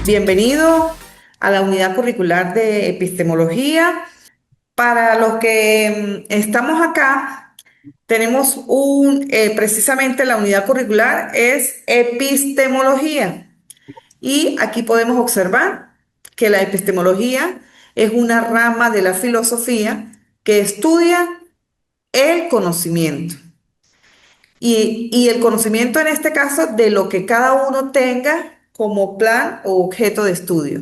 Bienvenido a la unidad curricular de epistemología. Para los que estamos acá, tenemos precisamente la unidad curricular es epistemología. Y aquí podemos observar que la epistemología es una rama de la filosofía que estudia el conocimiento. Y el conocimiento en este caso de lo que cada uno tenga como plan o objeto de estudio.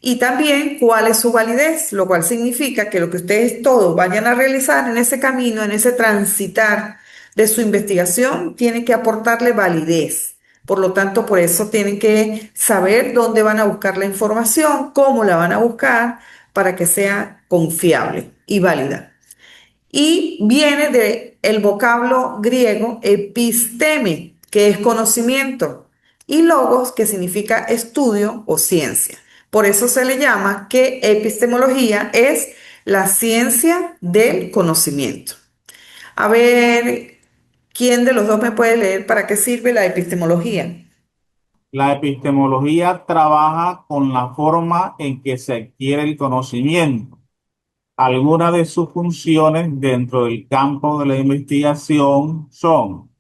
Y también cuál es su validez, lo cual significa que lo que ustedes todos vayan a realizar en ese camino, en ese transitar de su investigación, tiene que aportarle validez. Por lo tanto, por eso tienen que saber dónde van a buscar la información, cómo la van a buscar, para que sea confiable y válida. Y viene del vocablo griego episteme, que es conocimiento, y logos, que significa estudio o ciencia. Por eso se le llama que epistemología es la ciencia del conocimiento. A ver, ¿quién de los dos me puede leer para qué sirve la epistemología? La epistemología trabaja con la forma en que se adquiere el conocimiento. Algunas de sus funciones dentro del campo de la investigación son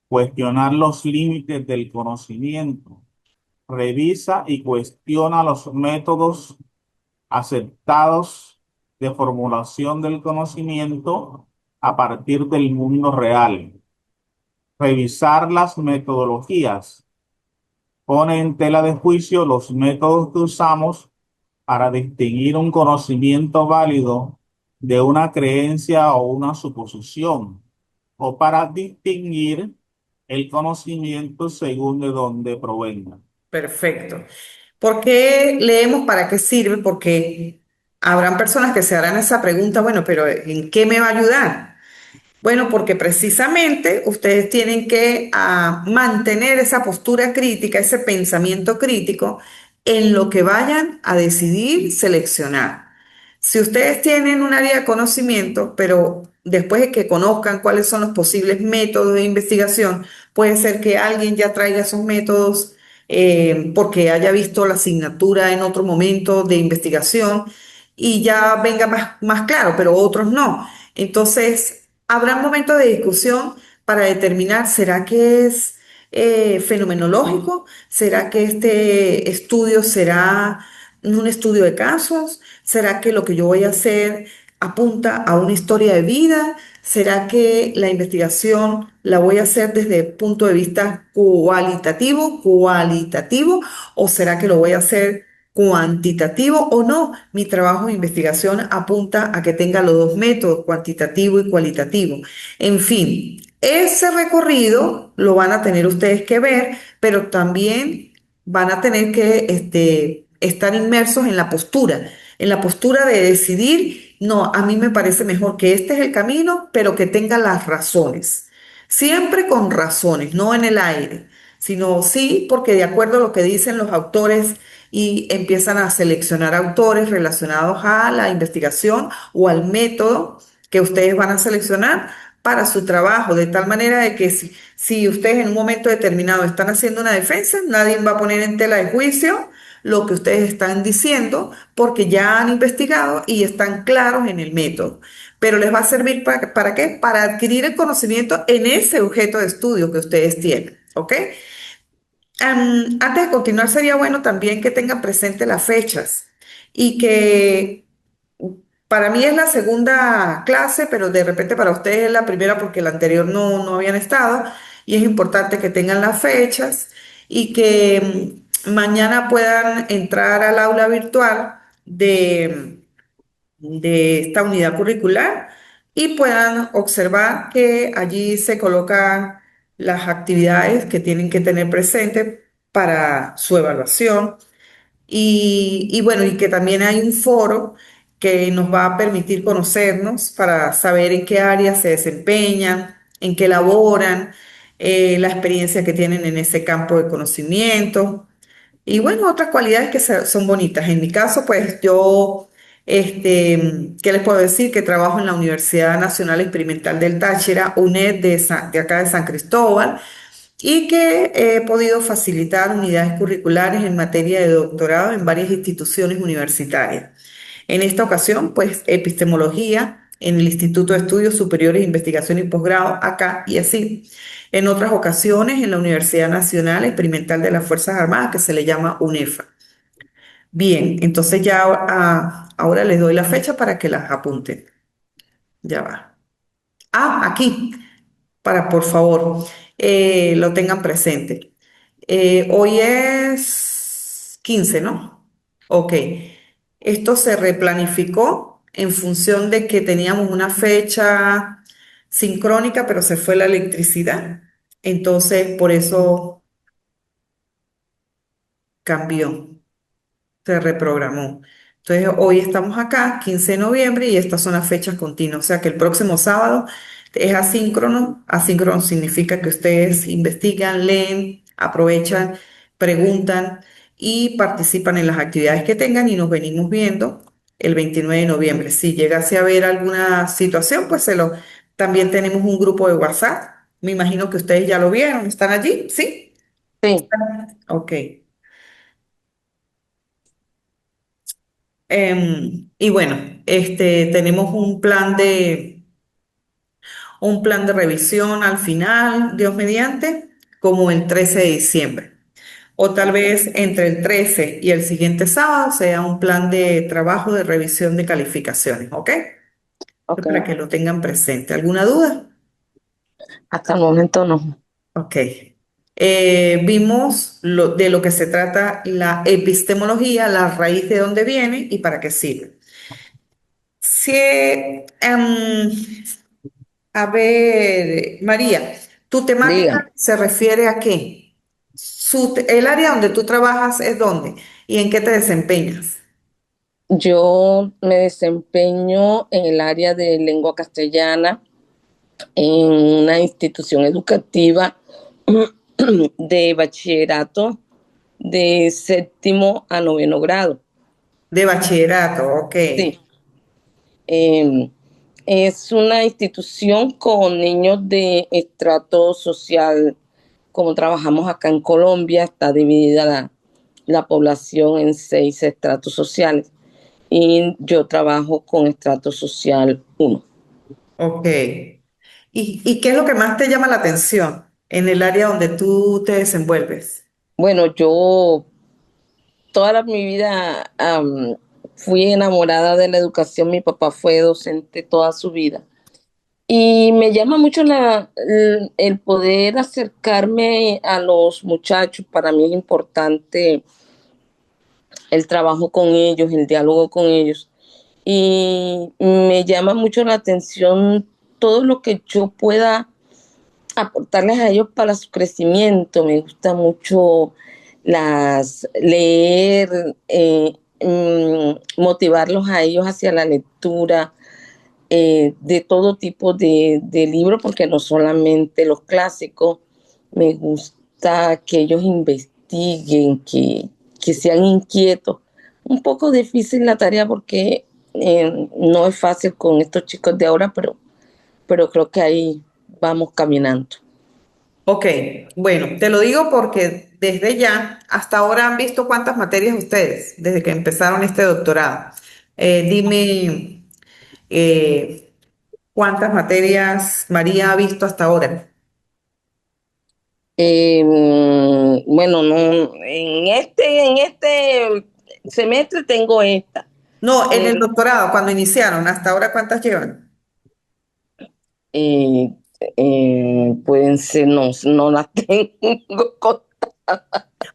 cuestionar los límites del conocimiento, revisa y cuestiona los métodos aceptados de formulación del conocimiento a partir del mundo real, revisar las metodologías, pone en tela de juicio los métodos que usamos para distinguir un conocimiento válido de una creencia o una suposición, o para distinguir el conocimiento según de dónde provenga. Perfecto. ¿Por qué leemos? ¿Para qué sirve? Porque habrán personas que se harán esa pregunta, bueno, pero ¿en qué me va a ayudar? Bueno, porque precisamente ustedes tienen que mantener esa postura crítica, ese pensamiento crítico en lo que vayan a decidir seleccionar. Si ustedes tienen un área de conocimiento, pero después de que conozcan cuáles son los posibles métodos de investigación, puede ser que alguien ya traiga esos métodos porque haya visto la asignatura en otro momento de investigación y ya venga más claro, pero otros no. Entonces, habrá momentos de discusión para determinar, ¿será que es fenomenológico? ¿Será que este estudio será un estudio de casos? ¿Será que lo que yo voy a hacer apunta a una historia de vida? ¿Será que la investigación la voy a hacer desde el punto de vista cualitativo, o será que lo voy a hacer cuantitativo o no? Mi trabajo de investigación apunta a que tenga los dos métodos, cuantitativo y cualitativo. En fin, ese recorrido lo van a tener ustedes que ver, pero también van a tener que estar inmersos en la postura de decidir, no, a mí me parece mejor que este es el camino, pero que tenga las razones. Siempre con razones, no en el aire, sino sí porque de acuerdo a lo que dicen los autores y empiezan a seleccionar autores relacionados a la investigación o al método que ustedes van a seleccionar para su trabajo, de tal manera de que si ustedes en un momento determinado están haciendo una defensa, nadie va a poner en tela de juicio lo que ustedes están diciendo porque ya han investigado y están claros en el método. Pero les va a servir para qué? Para adquirir el conocimiento en ese objeto de estudio que ustedes tienen, ¿ok? Antes de continuar, sería bueno también que tengan presente las fechas y que para mí es la segunda clase, pero de repente para ustedes es la primera porque la anterior no habían estado y es importante que tengan las fechas y que mañana puedan entrar al aula virtual de esta unidad curricular y puedan observar que allí se colocan las actividades que tienen que tener presente para su evaluación y bueno, y que también hay un foro que nos va a permitir conocernos para saber en qué áreas se desempeñan, en qué laboran, la experiencia que tienen en ese campo de conocimiento. Y bueno, otras cualidades que son bonitas. En mi caso, pues yo, ¿qué les puedo decir? Que trabajo en la Universidad Nacional Experimental del Táchira, UNED de acá de San Cristóbal. y que he podido facilitar unidades curriculares en materia de doctorado en varias instituciones universitarias. En esta ocasión, pues epistemología en el Instituto de Estudios Superiores de Investigación y Posgrado, acá y así. En otras ocasiones, en la Universidad Nacional Experimental de las Fuerzas Armadas, que se le llama UNEFA. Bien, entonces ya ahora les doy la fecha para que las apunten. Ya va. Ah, aquí, para por favor, lo tengan presente. Hoy es 15, ¿no? Ok. Esto se replanificó en función de que teníamos una fecha sincrónica, pero se fue la electricidad. Entonces, por eso cambió. Se reprogramó. Entonces, hoy estamos acá, 15 de noviembre, y estas son las fechas continuas. O sea que el próximo sábado es asíncrono. Asíncrono significa que ustedes investigan, leen, aprovechan, preguntan y participan en las actividades que tengan y nos venimos viendo el 29 de noviembre. Si llegase a haber alguna situación, pues también tenemos un grupo de WhatsApp. Me imagino que ustedes ya lo vieron, ¿están allí? ¿Sí? Sí, Ok. Y bueno, tenemos un plan de revisión al final, Dios mediante, como el 13 de diciembre. O tal vez entre el 13 y el siguiente sábado sea un plan de trabajo de revisión de calificaciones, ¿ok? ok. Para que lo tengan presente. ¿Alguna duda? Hasta el momento no. Ok. Vimos de lo que se trata la epistemología, la raíz de dónde viene y para qué sirve. Si, a ver, María, ¿tu temática Dígame, se refiere a qué? El área donde tú trabajas es dónde y en qué te desempeñas. yo me desempeño en el área de lengua castellana en una institución educativa de bachillerato de séptimo a noveno grado. De bachillerato, ok. Sí, eh, es una institución con niños de estrato social, como trabajamos acá en Colombia, está dividida la población en 6 estratos sociales y yo trabajo con estrato social 1. Ok. ¿Y qué es lo que más te llama la atención en el área donde tú te desenvuelves? Bueno, yo mi vida fui enamorada de la educación, mi papá fue docente toda su vida. Y me llama mucho el poder acercarme a los muchachos. Para mí es importante el trabajo con ellos, el diálogo con ellos. Y me llama mucho la atención todo lo que yo pueda aportarles a ellos para su crecimiento. Me gusta mucho leer, motivarlos a ellos hacia la lectura, de todo tipo de libros, porque no solamente los clásicos. Me gusta que ellos investiguen, que sean inquietos. Un poco difícil la tarea porque no es fácil con estos chicos de ahora, pero creo que ahí vamos caminando. Ok, bueno, te lo digo porque desde ya hasta ahora han visto cuántas materias ustedes, desde que empezaron este doctorado. Dime, eh, ¿cuántas materias María ha visto hasta ahora? Bueno, no, en este semestre tengo esta. No, en En el el- doctorado, cuando iniciaron, hasta ahora, ¿cuántas llevan? eh, pueden ser, no, no las tengo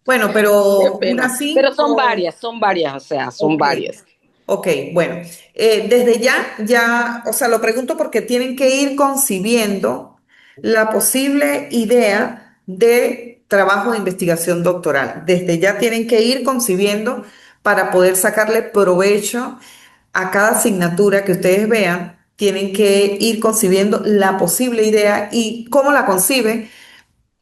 Bueno, qué pero pena. unas Pero cinco. son varias, o sea, son Ok, varias. ok, bueno, desde ya, o sea, lo pregunto porque tienen que ir concibiendo la posible idea de trabajo de investigación doctoral. Desde ya tienen que ir concibiendo para poder sacarle provecho a cada asignatura que ustedes vean. Tienen que ir concibiendo la posible idea y cómo la conciben,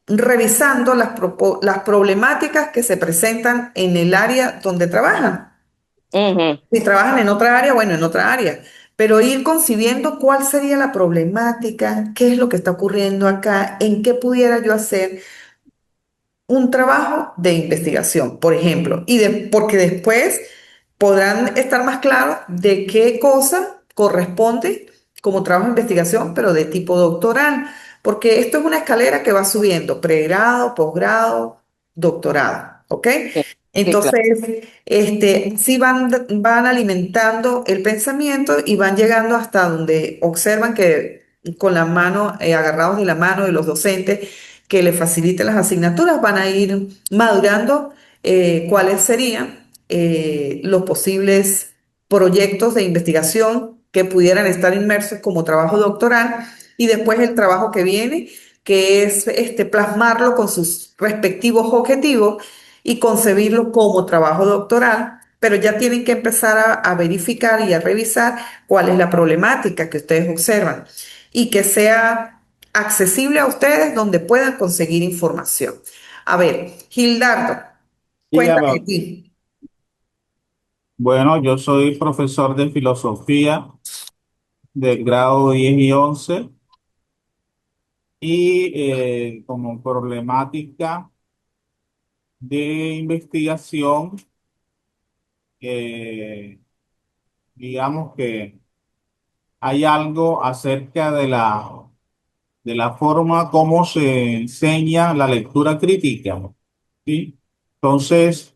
revisando las problemáticas que se presentan en el área donde trabajan. Ujú. Si trabajan en otra área, bueno, en otra área, pero ir concibiendo cuál sería la problemática, qué es lo que está ocurriendo acá, en qué pudiera yo hacer. un trabajo de investigación, por ejemplo, porque después podrán estar más claros de qué cosa corresponde como trabajo de investigación, pero de tipo doctoral, porque esto es una escalera que va subiendo, pregrado, posgrado, doctorado, ¿ok? Sí, sí, claro. Entonces, sí van alimentando el pensamiento y van llegando hasta donde observan que con la mano, agarrados de la mano de los docentes que les faciliten las asignaturas, van a ir madurando cuáles serían los posibles proyectos de investigación que pudieran estar inmersos como trabajo doctoral y después el trabajo que viene, que es plasmarlo con sus respectivos objetivos y concebirlo como trabajo doctoral, pero ya tienen que empezar a verificar y a revisar cuál es la problemática que ustedes observan y que sea accesible a ustedes donde puedan conseguir información. A ver, Gildardo, cuéntame de Dígame, ti. bueno, yo soy profesor de filosofía del grado 10 y 11 y como problemática de investigación, eh, digamos que hay algo acerca de la forma como se enseña la lectura crítica, ¿sí? Entonces,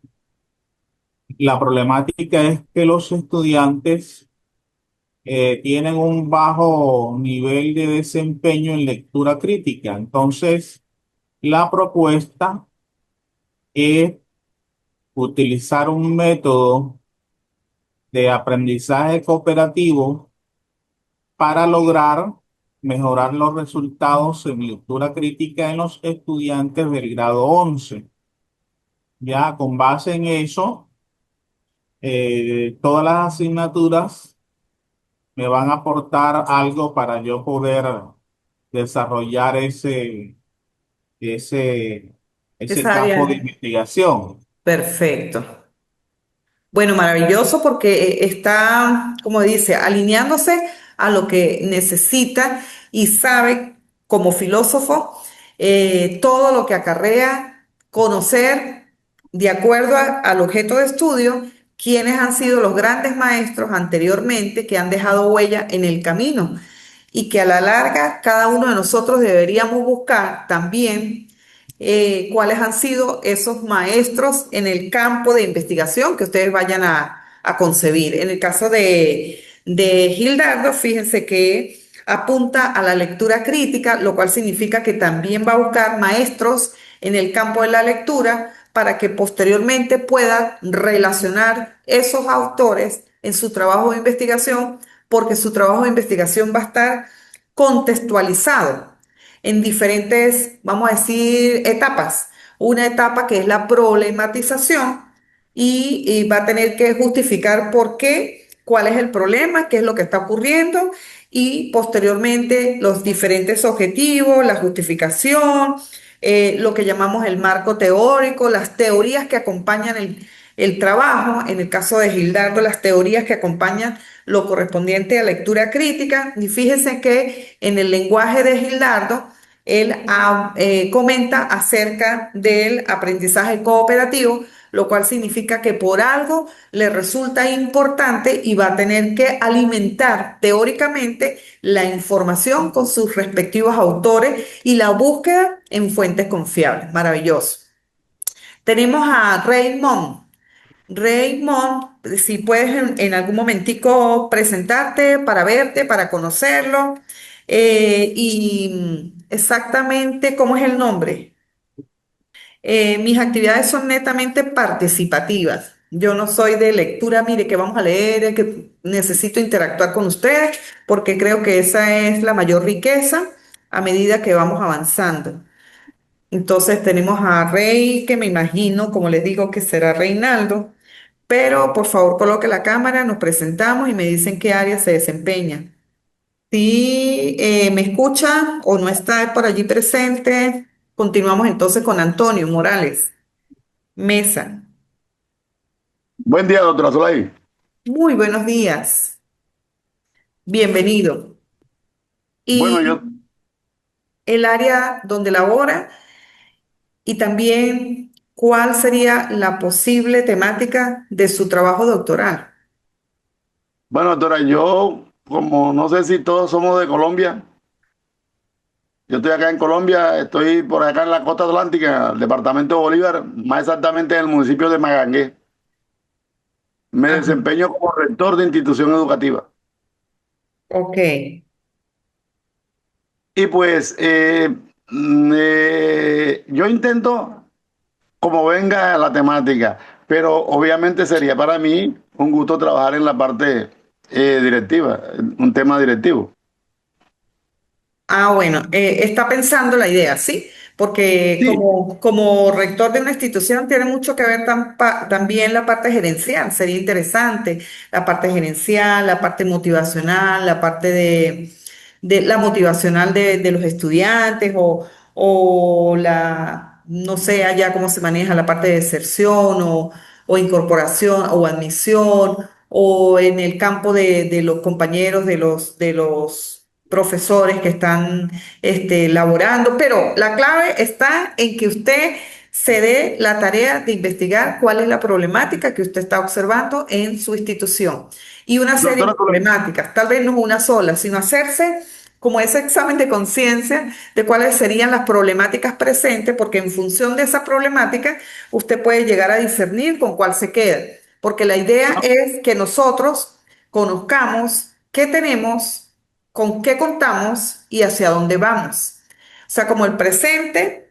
la problemática es que los estudiantes tienen un bajo nivel de desempeño en lectura crítica. Entonces, la propuesta es utilizar un método de aprendizaje cooperativo para lograr mejorar los resultados en lectura crítica en los estudiantes del grado 11. Ya con base en eso, todas las asignaturas me van a aportar algo para yo poder desarrollar ese, ese Esa campo de área. investigación. Perfecto. Bueno, maravilloso porque está, como dice, alineándose a lo que necesita y sabe como filósofo todo lo que acarrea conocer de acuerdo al objeto de estudio quiénes han sido los grandes maestros anteriormente que han dejado huella en el camino y que a la larga cada uno de nosotros deberíamos buscar también cuáles han sido esos maestros en el campo de investigación que ustedes vayan a concebir. En el caso de Gildardo, fíjense que apunta a la lectura crítica, lo cual significa que también va a buscar maestros en el campo de la lectura para que posteriormente pueda relacionar esos autores en su trabajo de investigación, porque su trabajo de investigación va a estar contextualizado en diferentes, vamos a decir, etapas. Una etapa que es la problematización y va a tener que justificar por qué, cuál es el problema, qué es lo que está ocurriendo y posteriormente los diferentes objetivos, la justificación, lo que llamamos el marco teórico, las teorías que acompañan el trabajo, en el caso de Gildardo, las teorías que acompañan lo correspondiente a lectura crítica. Y fíjense que en el lenguaje de Gildardo, él comenta acerca del aprendizaje cooperativo, lo cual significa que por algo le resulta importante y va a tener que alimentar teóricamente la información con sus respectivos autores y la búsqueda en fuentes confiables. Maravilloso. Tenemos a Raymond. Raymond, si puedes en algún momentico presentarte para verte, para conocerlo, y exactamente cómo es el nombre. Mis actividades son netamente participativas. Yo no soy de lectura, mire, que vamos a leer, que necesito interactuar con ustedes, porque creo que esa es la mayor riqueza a medida que vamos avanzando. Entonces tenemos a Rey, que me imagino, como les digo, que será Reinaldo, pero por favor coloque la cámara, nos presentamos y me dicen qué área se desempeña. Si me escucha o no está por allí presente, continuamos entonces con Antonio Morales Mesa. Buen día, doctora Zulay. Muy buenos días, bienvenido. Bueno, Y el área donde labora Y también, ¿cuál sería la posible temática de su trabajo doctoral? Bueno, doctora, yo, como no sé si todos somos de Colombia, yo estoy acá en Colombia, estoy por acá en la costa atlántica, el departamento de Bolívar, más exactamente en el municipio de Magangué. Me Ah, desempeño como rector de institución educativa. ok. Y pues yo intento como venga la temática, pero obviamente sería para mí un gusto trabajar en la parte directiva, un tema directivo. Ah, bueno, está pensando la idea, ¿sí? Porque Sí, como rector de una institución tiene mucho que ver también la parte gerencial, sería interesante la parte gerencial, la parte motivacional, la parte de la motivacional de los estudiantes o no sé allá cómo se maneja la parte de deserción o incorporación o admisión o en el campo de los compañeros, de los profesores que están laborando, pero la clave está en que usted se dé la tarea de investigar cuál es la problemática que usted está observando en su institución y una serie de doctora, problemáticas, tal vez no una sola, sino hacerse como ese examen de conciencia de cuáles serían las problemáticas presentes, porque en función de esa problemática usted puede llegar a discernir con cuál se queda, porque la idea es que nosotros conozcamos qué tenemos, con qué contamos y hacia dónde vamos. O sea, como el presente,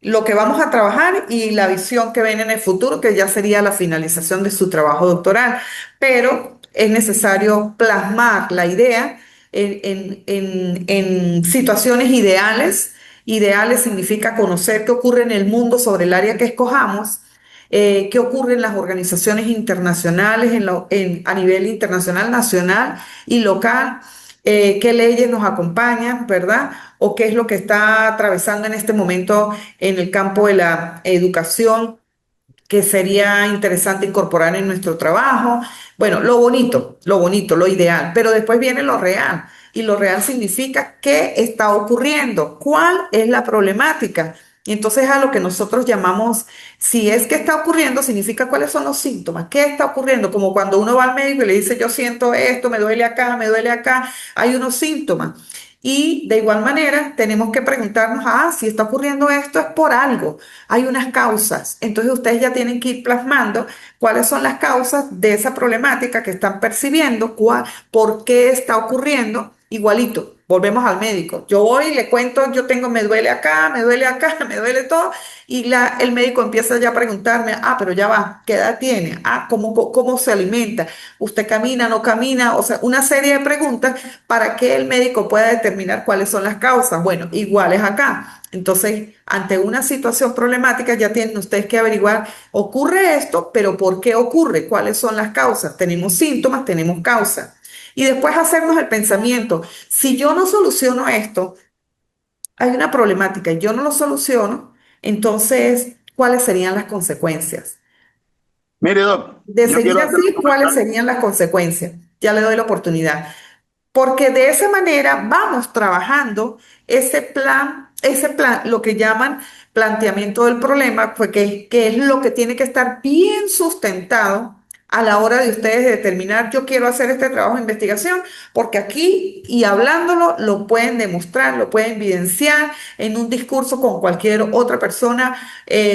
lo que vamos a trabajar y la visión que ven en el futuro, que ya sería la finalización de su trabajo doctoral. Pero es necesario plasmar la idea en situaciones ideales. Ideales significa conocer qué ocurre en el mundo sobre el área que escojamos, qué ocurre en las organizaciones internacionales, a nivel internacional, nacional y local, qué leyes nos acompañan, ¿verdad? O qué es lo que está atravesando en este momento en el campo de la educación que sería interesante incorporar en nuestro trabajo. Bueno, lo bonito, lo ideal, pero después viene lo real. Y lo real significa qué está ocurriendo, cuál es la problemática. Y entonces a lo que nosotros llamamos, si es que está ocurriendo, significa cuáles son los síntomas, qué está ocurriendo, como cuando uno va al médico y le dice, yo siento esto, me duele acá, hay unos síntomas. Y de igual manera tenemos que preguntarnos, si está ocurriendo esto es por algo, hay unas causas. Entonces ustedes ya tienen que ir plasmando cuáles son las causas de esa problemática que están percibiendo, por qué está ocurriendo. Igualito, volvemos al médico. Yo voy y le cuento, me duele acá, me duele acá, me duele todo. Y el médico empieza ya a preguntarme, pero ya va, ¿qué edad tiene? ¿Cómo se alimenta? ¿Usted camina, no camina? O sea, una serie de preguntas para que el médico pueda determinar cuáles son las causas. Bueno, iguales acá. Entonces, ante una situación problemática, ya tienen ustedes que averiguar, ocurre esto, pero ¿por qué ocurre? ¿Cuáles son las causas? Tenemos síntomas, tenemos causas. Y después hacernos el pensamiento, si yo no soluciono esto, hay una problemática y yo no lo soluciono, entonces, ¿cuáles serían las consecuencias? mire, doc, De yo seguir quiero hacer un así, ¿cuáles comentario. serían las consecuencias? Ya le doy la oportunidad. Porque de esa manera vamos trabajando ese plan, lo que llaman planteamiento del problema, pues que es lo que tiene que estar bien sustentado a la hora de ustedes determinar, yo quiero hacer este trabajo de investigación, porque aquí y hablándolo lo pueden demostrar, lo pueden evidenciar en un discurso con cualquier otra persona,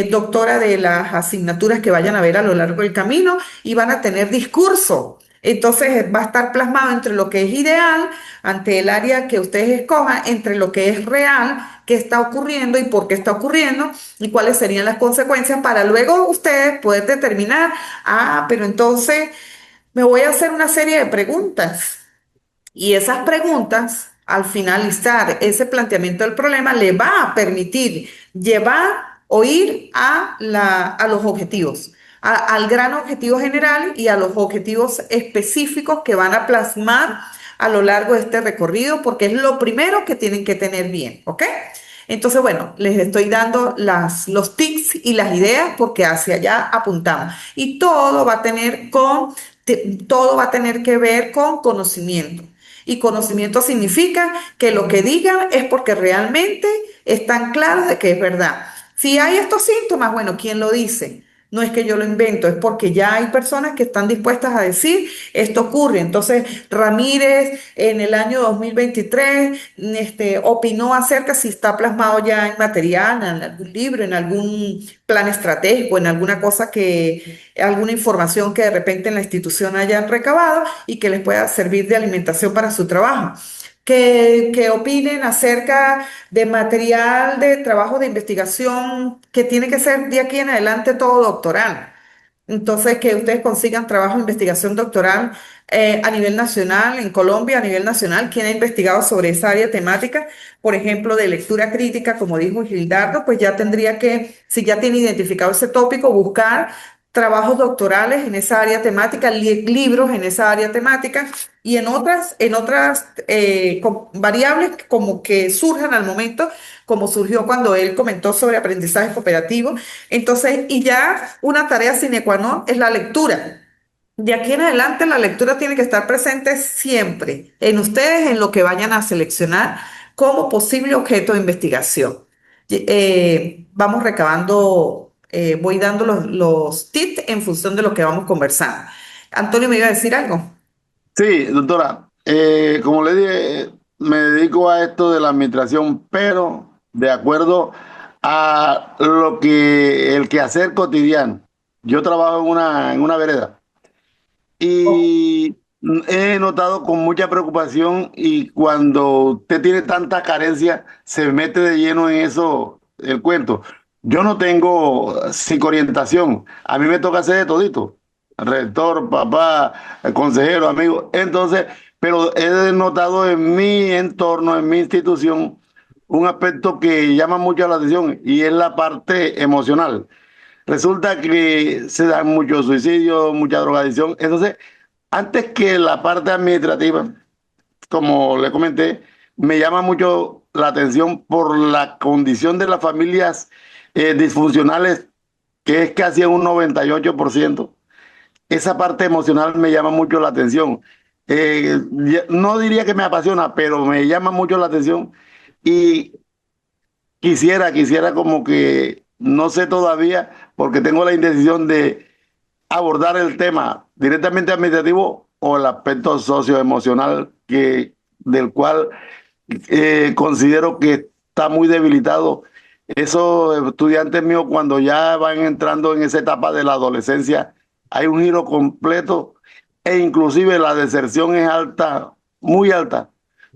doctora de las asignaturas que vayan a ver a lo largo del camino y van a tener discurso. Entonces va a estar plasmado entre lo que es ideal, ante el área que ustedes escojan, entre lo que es real, qué está ocurriendo y por qué está ocurriendo y cuáles serían las consecuencias para luego ustedes poder determinar, pero entonces me voy a hacer una serie de preguntas y esas preguntas, al finalizar ese planteamiento del problema, le va a permitir llevar o ir a los objetivos, al gran objetivo general y a los objetivos específicos que van a plasmar a lo largo de este recorrido, porque es lo primero que tienen que tener bien, ¿ok? Entonces, bueno, les estoy dando los tips y las ideas porque hacia allá apuntamos. Y todo va a tener que ver con conocimiento. Y conocimiento significa que lo que digan es porque realmente están claros de que es verdad. Si hay estos síntomas, bueno, ¿quién lo dice? No es que yo lo invento, es porque ya hay personas que están dispuestas a decir esto ocurre. Entonces, Ramírez en el año 2023 opinó acerca si está plasmado ya en material, en algún libro, en algún plan estratégico, en alguna cosa alguna información que de repente en la institución hayan recabado y que les pueda servir de alimentación para su trabajo. Que opinen acerca de material de trabajo de investigación que tiene que ser de aquí en adelante todo doctoral. Entonces, que ustedes consigan trabajo de investigación doctoral a nivel nacional, en Colombia, a nivel nacional, quien ha investigado sobre esa área temática, por ejemplo, de lectura crítica, como dijo Gildardo, pues ya tendría que, si ya tiene identificado ese tópico, buscar trabajos doctorales en esa área temática, libros en esa área temática y en otras variables como que surjan al momento, como surgió cuando él comentó sobre aprendizaje cooperativo. Entonces, y ya una tarea sine qua non es la lectura. De aquí en adelante la lectura tiene que estar presente siempre en ustedes, en lo que vayan a seleccionar como posible objeto de investigación. Vamos recabando, voy dando los tips en función de lo que vamos conversando. Antonio, ¿me iba a decir algo? Sí, doctora, como le dije, me dedico a esto de la administración, pero de acuerdo a lo que el quehacer cotidiano. Yo trabajo en una vereda y he notado con mucha preocupación y cuando usted tiene tanta carencia, se mete de lleno en eso, el cuento. Yo no tengo psicoorientación, a mí me toca hacer de todito, rector, papá, consejero, amigo. Entonces, pero he notado en mi entorno, en mi institución, un aspecto que llama mucho la atención y es la parte emocional. Resulta que se dan muchos suicidios, mucha drogadicción. Entonces, antes que la parte administrativa, como le comenté, me llama mucho la atención por la condición de las familias disfuncionales, que es casi un 98%. Esa parte emocional me llama mucho la atención. No diría que me apasiona, pero me llama mucho la atención y quisiera como que, no sé todavía, porque tengo la indecisión de abordar el tema directamente administrativo o el aspecto socioemocional del cual considero que está muy debilitado. Esos estudiantes míos cuando ya van entrando en esa etapa de la adolescencia, hay un giro completo e inclusive la deserción es alta, muy alta.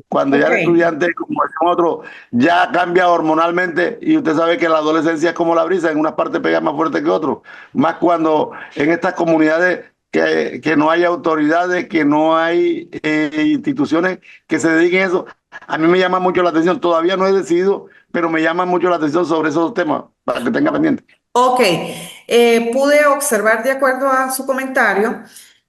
Cuando ya Ok. el estudiante, como decimos otros, ya cambia hormonalmente y usted sabe que la adolescencia es como la brisa, en unas partes pega más fuerte que otros, más cuando en estas comunidades que no hay autoridades, que no hay instituciones que se dediquen a eso. A mí me llama mucho la atención, todavía no he decidido, pero me llama mucho la atención sobre esos temas, para que tenga pendiente. Ok, pude observar de acuerdo a su comentario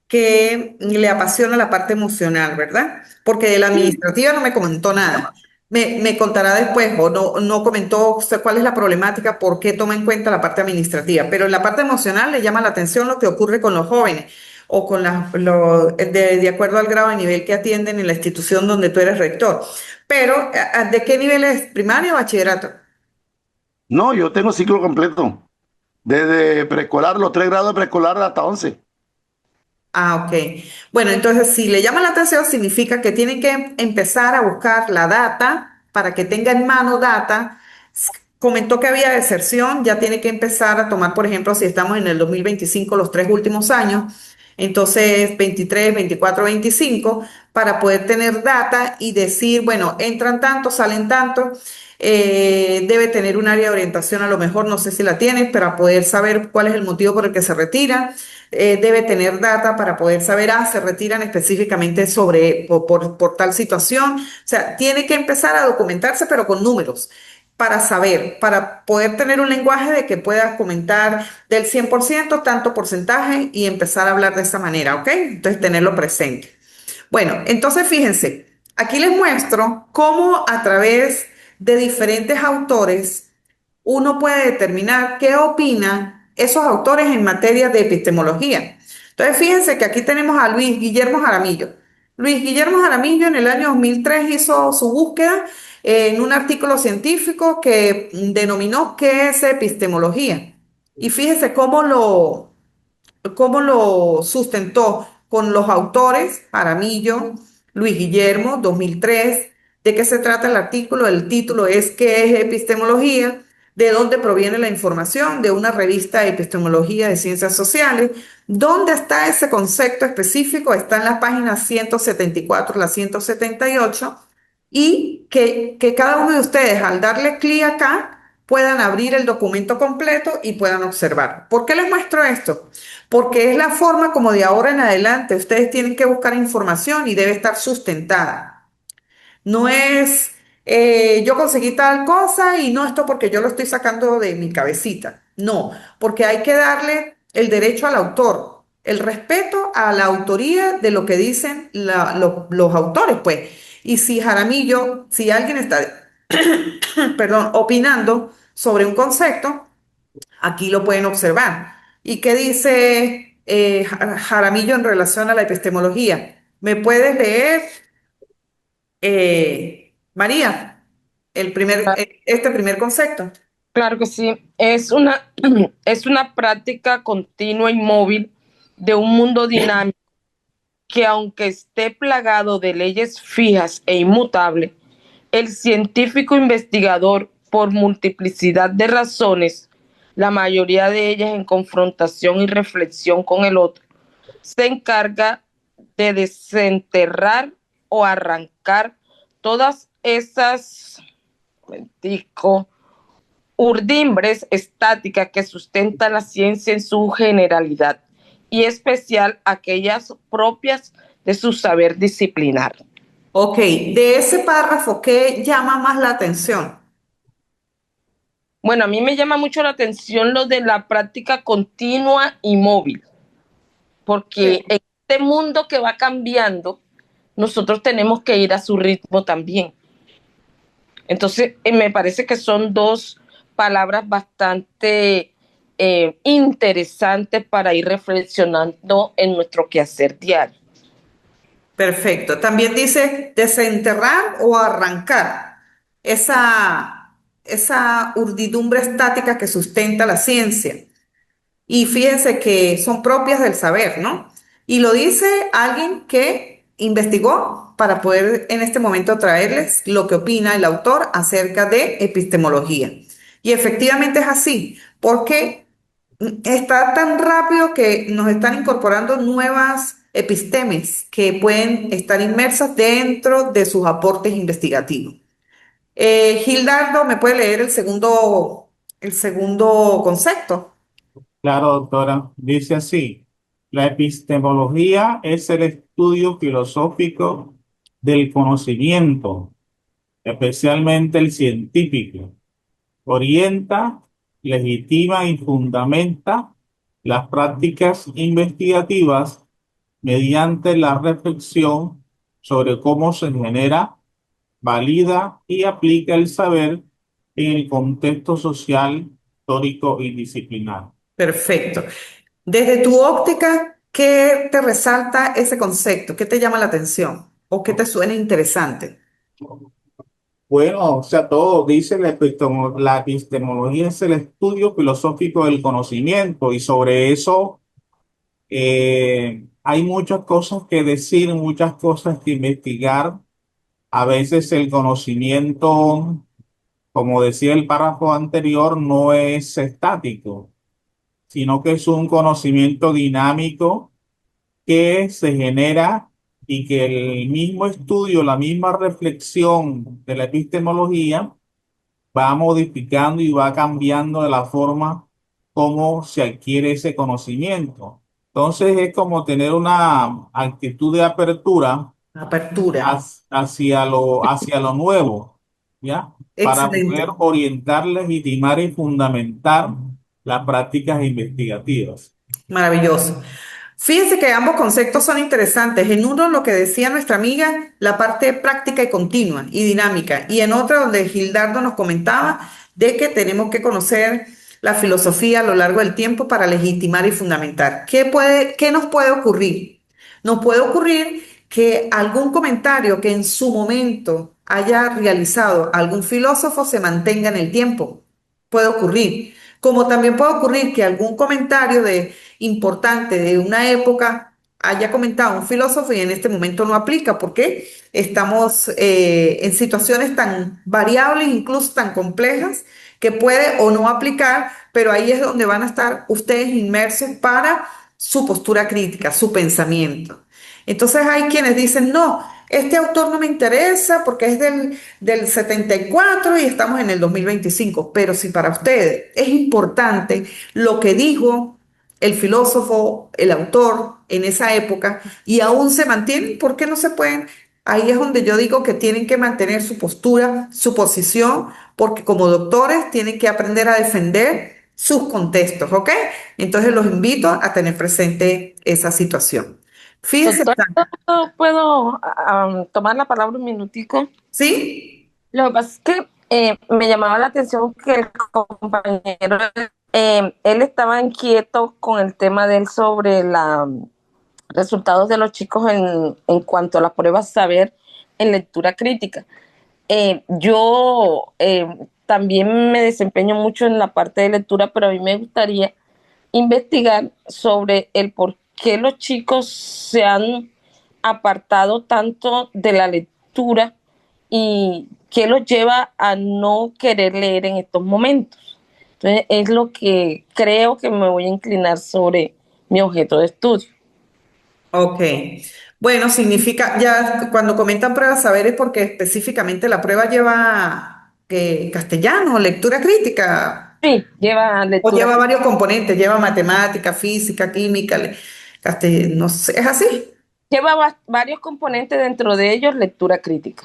que le apasiona la parte emocional, ¿verdad? Porque de la Sí. administrativa no me comentó nada. Me contará después o no comentó usted cuál es la problemática, por qué toma en cuenta la parte administrativa, pero en la parte emocional le llama la atención lo que ocurre con los jóvenes o con de acuerdo al grado de nivel que atienden en la institución donde tú eres rector. Pero, ¿de qué nivel es? ¿Primaria o bachillerato? No, yo tengo ciclo completo, desde preescolar, los 3 grados de preescolar hasta 11. Ah, ok. Bueno, entonces si le llama la atención significa que tienen que empezar a buscar la data para que tenga en mano data. Comentó que había deserción, ya tiene que empezar a tomar, por ejemplo, si estamos en el 2025, los 3 últimos años, entonces 23, 24, 25, para poder tener data y decir, bueno, entran tanto, salen tanto. Debe tener un área de orientación, a lo mejor, no sé si la tienes, para poder saber cuál es el motivo por el que se retira. Debe tener data para poder saber, se retiran específicamente por tal situación. O sea, tiene que empezar a documentarse, pero con números, para saber, para poder tener un lenguaje de que puedas comentar del 100% tanto porcentaje y empezar a hablar de esa manera, ¿ok? Entonces, tenerlo presente. Bueno, entonces fíjense, aquí les muestro cómo a través de diferentes autores uno puede determinar qué opinan esos autores en materia de epistemología. Entonces, fíjense que aquí tenemos a Luis Guillermo Jaramillo. Luis Guillermo Jaramillo en el año 2003 hizo su búsqueda en un artículo científico que denominó qué es epistemología. Y fíjese cómo lo sustentó con los autores, Jaramillo, Luis Guillermo, 2003. ¿De qué se trata el artículo? El título es ¿qué es epistemología? ¿De dónde proviene la información? De una revista de epistemología de ciencias sociales. ¿Dónde está ese concepto específico? Está en las páginas 174 a la 178 y que cada uno de ustedes al darle clic acá puedan abrir el documento completo y puedan observar. ¿Por qué les muestro esto? Porque es la forma como de ahora en adelante ustedes tienen que buscar información y debe estar sustentada. No es yo conseguí tal cosa y no esto porque yo lo estoy sacando de mi cabecita. No, porque hay que darle el derecho al autor, el respeto a la autoría de lo que dicen los autores, pues. Y si Jaramillo, si alguien está, perdón, opinando sobre un concepto, aquí lo pueden observar. ¿Y qué dice Jaramillo en relación a la epistemología? ¿Me puedes leer, María, este primer concepto? Claro que sí, es una práctica continua y móvil de un mundo dinámico que aunque esté plagado de leyes fijas e inmutables, el científico investigador, por multiplicidad de razones, la mayoría de ellas en confrontación y reflexión con el otro, se encarga de desenterrar o arrancar todas esas urdimbres estáticas que sustentan la ciencia en su generalidad y especial aquellas propias de su saber disciplinar. Ok, de ese párrafo, ¿qué llama más la atención? Bueno, a mí me llama mucho la atención lo de la práctica continua y móvil, porque en este mundo que va cambiando, nosotros tenemos que ir a su ritmo también. Entonces, me parece que son dos palabras bastante interesantes para ir reflexionando en nuestro quehacer diario. Perfecto. También dice desenterrar o arrancar esa urdidumbre estática que sustenta la ciencia. Y fíjense que son propias del saber, ¿no? Y lo dice alguien que investigó para poder en este momento traerles lo que opina el autor acerca de epistemología. Y efectivamente es así, porque está tan rápido que nos están incorporando nuevas epistemes que pueden estar inmersas dentro de sus aportes investigativos. Gildardo, ¿me puede leer el segundo concepto? Claro, doctora. Dice así, la epistemología es el estudio filosófico del conocimiento, especialmente el científico. Orienta, legitima y fundamenta las prácticas investigativas mediante la reflexión sobre cómo se genera, valida y aplica el saber en el contexto social, histórico y disciplinar. Perfecto. Desde tu óptica, ¿qué te resalta ese concepto? ¿Qué te llama la atención? ¿O qué te suena interesante? Bueno, o sea, todo dice la epistemología es el estudio filosófico del conocimiento y sobre eso hay muchas cosas que decir, muchas cosas que investigar. A veces el conocimiento, como decía el párrafo anterior, no es estático, sino que es un conocimiento dinámico que se genera y que el mismo estudio, la misma reflexión de la epistemología va modificando y va cambiando de la forma como se adquiere ese conocimiento. Entonces es como tener una actitud de apertura Apertura. hacia lo nuevo, ¿ya? Para poder Excelente. orientar, legitimar y fundamentar las prácticas investigativas. Maravilloso. Fíjense que ambos conceptos son interesantes. En uno, lo que decía nuestra amiga, la parte práctica y continua y dinámica. Y en otro, donde Gildardo nos comentaba de que tenemos que conocer la filosofía a lo largo del tiempo para legitimar y fundamentar. ¿Qué nos puede ocurrir? Nos puede ocurrir que algún comentario que en su momento haya realizado algún filósofo se mantenga en el tiempo. Puede ocurrir. Como también puede ocurrir que algún comentario importante de una época haya comentado un filósofo y en este momento no aplica, porque estamos en situaciones tan variables, incluso tan complejas, que puede o no aplicar, pero ahí es donde van a estar ustedes inmersos para su postura crítica, su pensamiento. Entonces hay quienes dicen, no, este autor no me interesa porque es del 74 y estamos en el 2025, pero si para ustedes es importante lo que dijo el filósofo, el autor en esa época y aún se mantienen, ¿por qué no se pueden? Ahí es donde yo digo que tienen que mantener su postura, su posición, porque como doctores tienen que aprender a defender sus contextos, ¿ok? Entonces los invito a tener presente esa situación. Fíjese, Doctor, Blanca, ¿puedo tomar la palabra un minutico? ¿sí? Lo que pasa es que me llamaba la atención que el compañero, él estaba inquieto con el tema de él sobre los resultados de los chicos en cuanto a las pruebas saber en lectura crítica. Yo también me desempeño mucho en la parte de lectura, pero a mí me gustaría investigar sobre el por qué los chicos se han apartado tanto de la lectura y qué los lleva a no querer leer en estos momentos. Entonces, es lo que creo que me voy a inclinar sobre mi objeto de estudio. Ok. Bueno, significa, ya cuando comentan pruebas saber es porque específicamente la prueba lleva castellano, lectura crítica, Sí, lleva o lectura. lleva varios componentes, lleva matemática, física, química, no sé, ¿es así? Lleva varios componentes, dentro de ellos lectura crítica.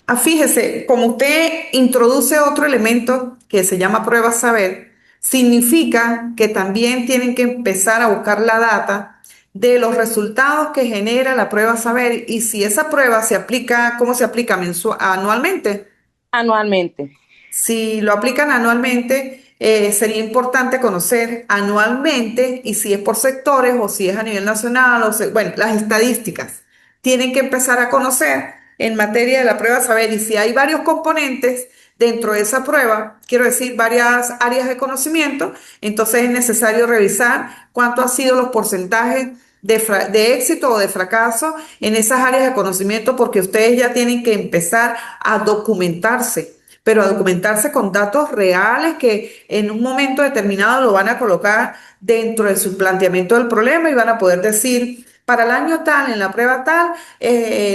Ah, fíjese, como usted introduce otro elemento que se llama prueba saber, significa que también tienen que empezar a buscar la data de los resultados que genera la prueba saber y si esa prueba se aplica, ¿cómo se aplica? Anualmente. Anualmente. Si lo aplican anualmente, sería importante conocer anualmente y si es por sectores o si es a nivel nacional, bueno, las estadísticas. Tienen que empezar a conocer en materia de la prueba saber y si hay varios componentes dentro de esa prueba, quiero decir, varias áreas de conocimiento, entonces es necesario revisar cuánto han sido los porcentajes de éxito o de fracaso en esas áreas de conocimiento porque ustedes ya tienen que empezar a documentarse, pero a documentarse con datos reales que en un momento determinado lo van a colocar dentro de su planteamiento del problema y van a poder decir, para el año tal, en la prueba tal,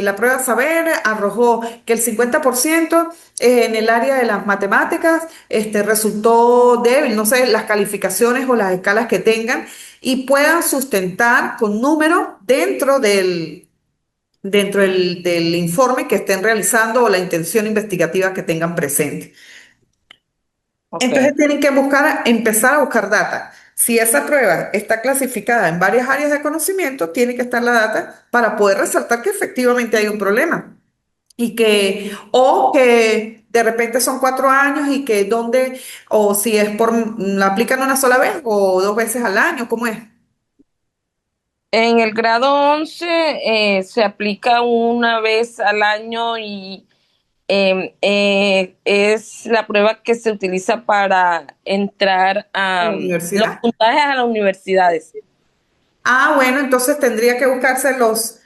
la prueba saber arrojó que el 50% en el área de las matemáticas resultó débil, no sé, las calificaciones o las escalas que tengan y puedan sustentar con números dentro del informe que estén realizando o la intención investigativa que tengan presente. Ok. Entonces tienen que empezar a buscar data. Si esa prueba está clasificada en varias áreas de conocimiento, tiene que estar la data para poder resaltar que efectivamente hay un problema o que de repente son 4 años y que o si es la aplican una sola vez o 2 veces al año, ¿cómo es? En el grado 11 se aplica una vez al año y es la prueba que se utiliza para entrar ¿En a la los universidad? puntajes a las universidades. Ah, bueno, entonces tendría que buscarse los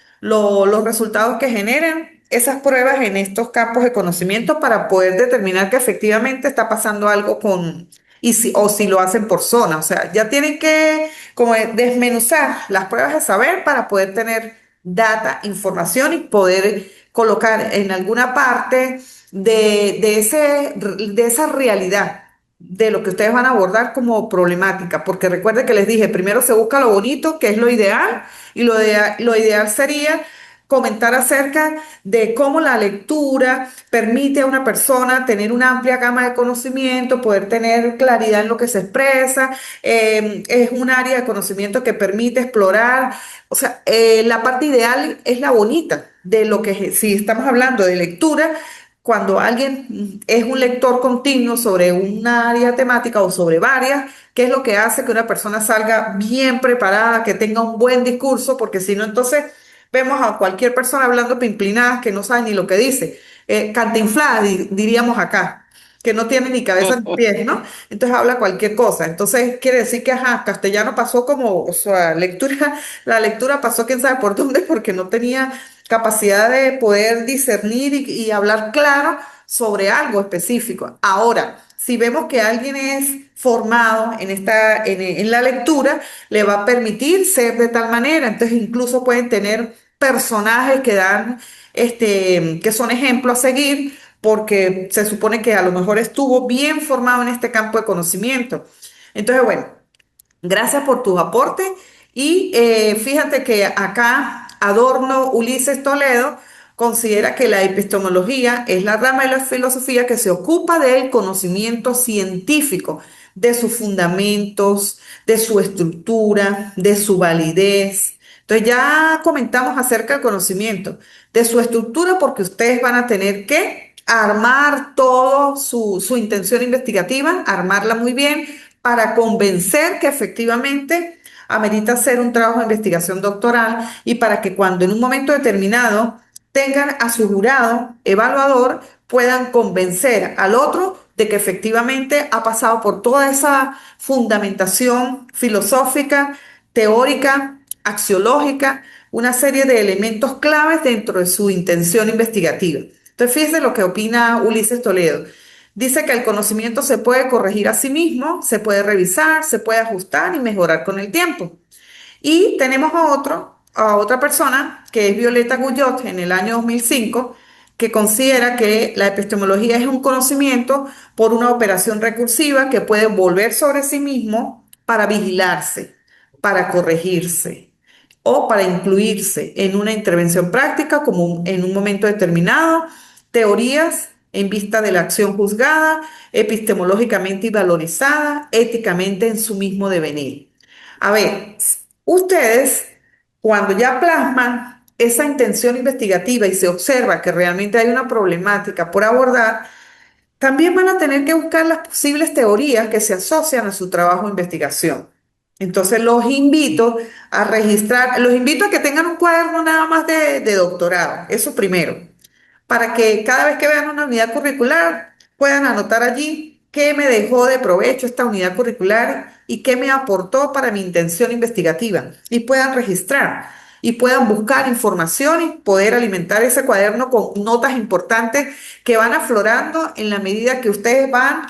resultados que generen esas pruebas en estos campos de conocimiento para poder determinar que efectivamente está pasando algo o si lo hacen por zona. O sea, ya tienen que como desmenuzar las pruebas de saber para poder tener data, información y poder colocar en alguna parte de esa realidad de lo que ustedes van a abordar como problemática, porque recuerde que les dije, primero se busca lo bonito, que es lo ideal, y lo ideal sería comentar acerca de cómo la lectura permite a una persona tener una amplia gama de conocimiento, poder tener claridad en lo que se expresa, es un área de conocimiento que permite explorar, o sea, la parte ideal es la bonita de lo que, si estamos hablando de lectura, cuando alguien es un lector continuo sobre una área temática o sobre varias, ¿qué es lo que hace que una persona salga bien preparada, que tenga un buen discurso? Porque si no, entonces vemos a cualquier persona hablando pimplinadas que no sabe ni lo que dice. cantinflada, diríamos acá, que no tiene ni cabeza ni pies, ¿no? Entonces habla cualquier cosa. Entonces quiere decir que, ajá, castellano pasó como, o sea, lectura, la lectura pasó quién sabe por dónde, porque no tenía capacidad de poder discernir y hablar claro sobre algo específico. Ahora, si vemos que alguien es formado en la lectura, le va a permitir ser de tal manera. Entonces, incluso pueden tener personajes que dan, que son ejemplos a seguir, porque se supone que a lo mejor estuvo bien formado en este campo de conocimiento. Entonces, bueno, gracias por tus aportes y fíjate que acá Adorno Ulises Toledo considera que la epistemología es la rama de la filosofía que se ocupa del conocimiento científico, de sus fundamentos, de su estructura, de su validez. Entonces ya comentamos acerca del conocimiento, de su estructura, porque ustedes van a tener que armar todo su intención investigativa, armarla muy bien para convencer que efectivamente amerita hacer un trabajo de investigación doctoral y para que cuando en un momento determinado tengan a su jurado evaluador, puedan convencer al otro de que efectivamente ha pasado por toda esa fundamentación filosófica, teórica, axiológica, una serie de elementos claves dentro de su intención investigativa. Entonces, fíjense lo que opina Ulises Toledo. Dice que el conocimiento se puede corregir a sí mismo, se puede revisar, se puede ajustar y mejorar con el tiempo. Y tenemos a otra persona, que es Violeta Guyot, en el año 2005, que considera que la epistemología es un conocimiento por una operación recursiva que puede volver sobre sí mismo para vigilarse, para corregirse o para incluirse en una intervención práctica como en un momento determinado, teorías en vista de la acción juzgada, epistemológicamente y valorizada, éticamente en su mismo devenir. A ver, ustedes, cuando ya plasman esa intención investigativa y se observa que realmente hay una problemática por abordar, también van a tener que buscar las posibles teorías que se asocian a su trabajo de investigación. Entonces los invito a registrar, los invito a que tengan un cuaderno nada más de doctorado, eso primero, para que cada vez que vean una unidad curricular puedan anotar allí qué me dejó de provecho esta unidad curricular y qué me aportó para mi intención investigativa y puedan registrar y puedan buscar información y poder alimentar ese cuaderno con notas importantes que van aflorando en la medida que ustedes van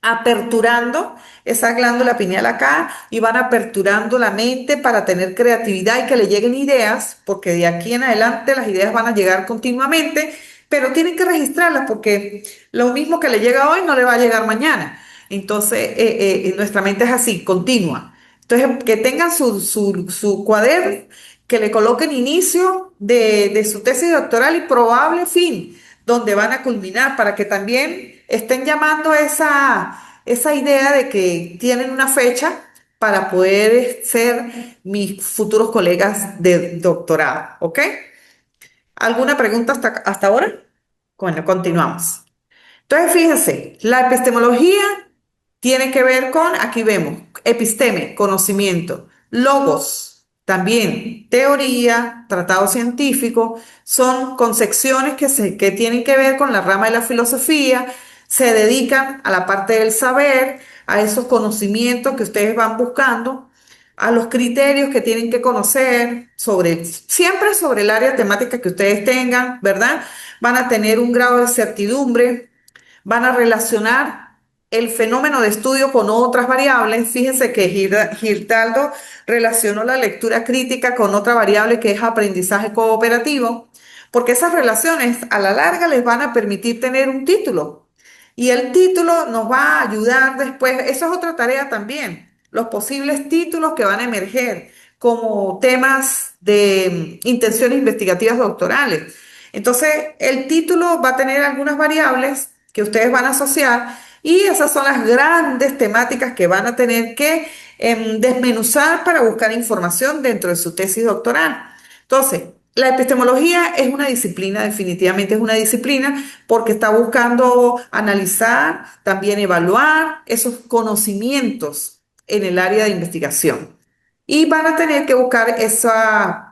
aperturando esa glándula pineal acá y van aperturando la mente para tener creatividad y que le lleguen ideas, porque de aquí en adelante las ideas van a llegar continuamente, pero tienen que registrarlas porque lo mismo que le llega hoy no le va a llegar mañana. Entonces, nuestra mente es así, continua. Entonces, que tengan su cuaderno, que le coloquen inicio de su tesis doctoral y probable fin, donde van a culminar, para que también estén llamando esa idea de que tienen una fecha para poder ser mis futuros colegas de doctorado, ¿ok? ¿Alguna pregunta hasta ahora? Bueno, continuamos. Entonces, fíjense, la epistemología tiene que ver con, aquí vemos, episteme, conocimiento, logos, también teoría, tratado científico, son concepciones que tienen que ver con la rama de la filosofía, se dedican a la parte del saber, a esos conocimientos que ustedes van buscando, a los criterios que tienen que conocer siempre sobre el área temática que ustedes tengan, ¿verdad? Van a tener un grado de certidumbre, van a relacionar el fenómeno de estudio con otras variables. Fíjense que Girtaldo relacionó la lectura crítica con otra variable que es aprendizaje cooperativo, porque esas relaciones a la larga les van a permitir tener un título. Y el título nos va a ayudar después, eso es otra tarea también, los posibles títulos que van a emerger como temas de intenciones investigativas doctorales. Entonces, el título va a tener algunas variables que ustedes van a asociar y esas son las grandes temáticas que van a tener que desmenuzar para buscar información dentro de su tesis doctoral. Entonces, la epistemología es una disciplina, definitivamente es una disciplina, porque está buscando analizar, también evaluar esos conocimientos en el área de investigación. y van a tener que buscar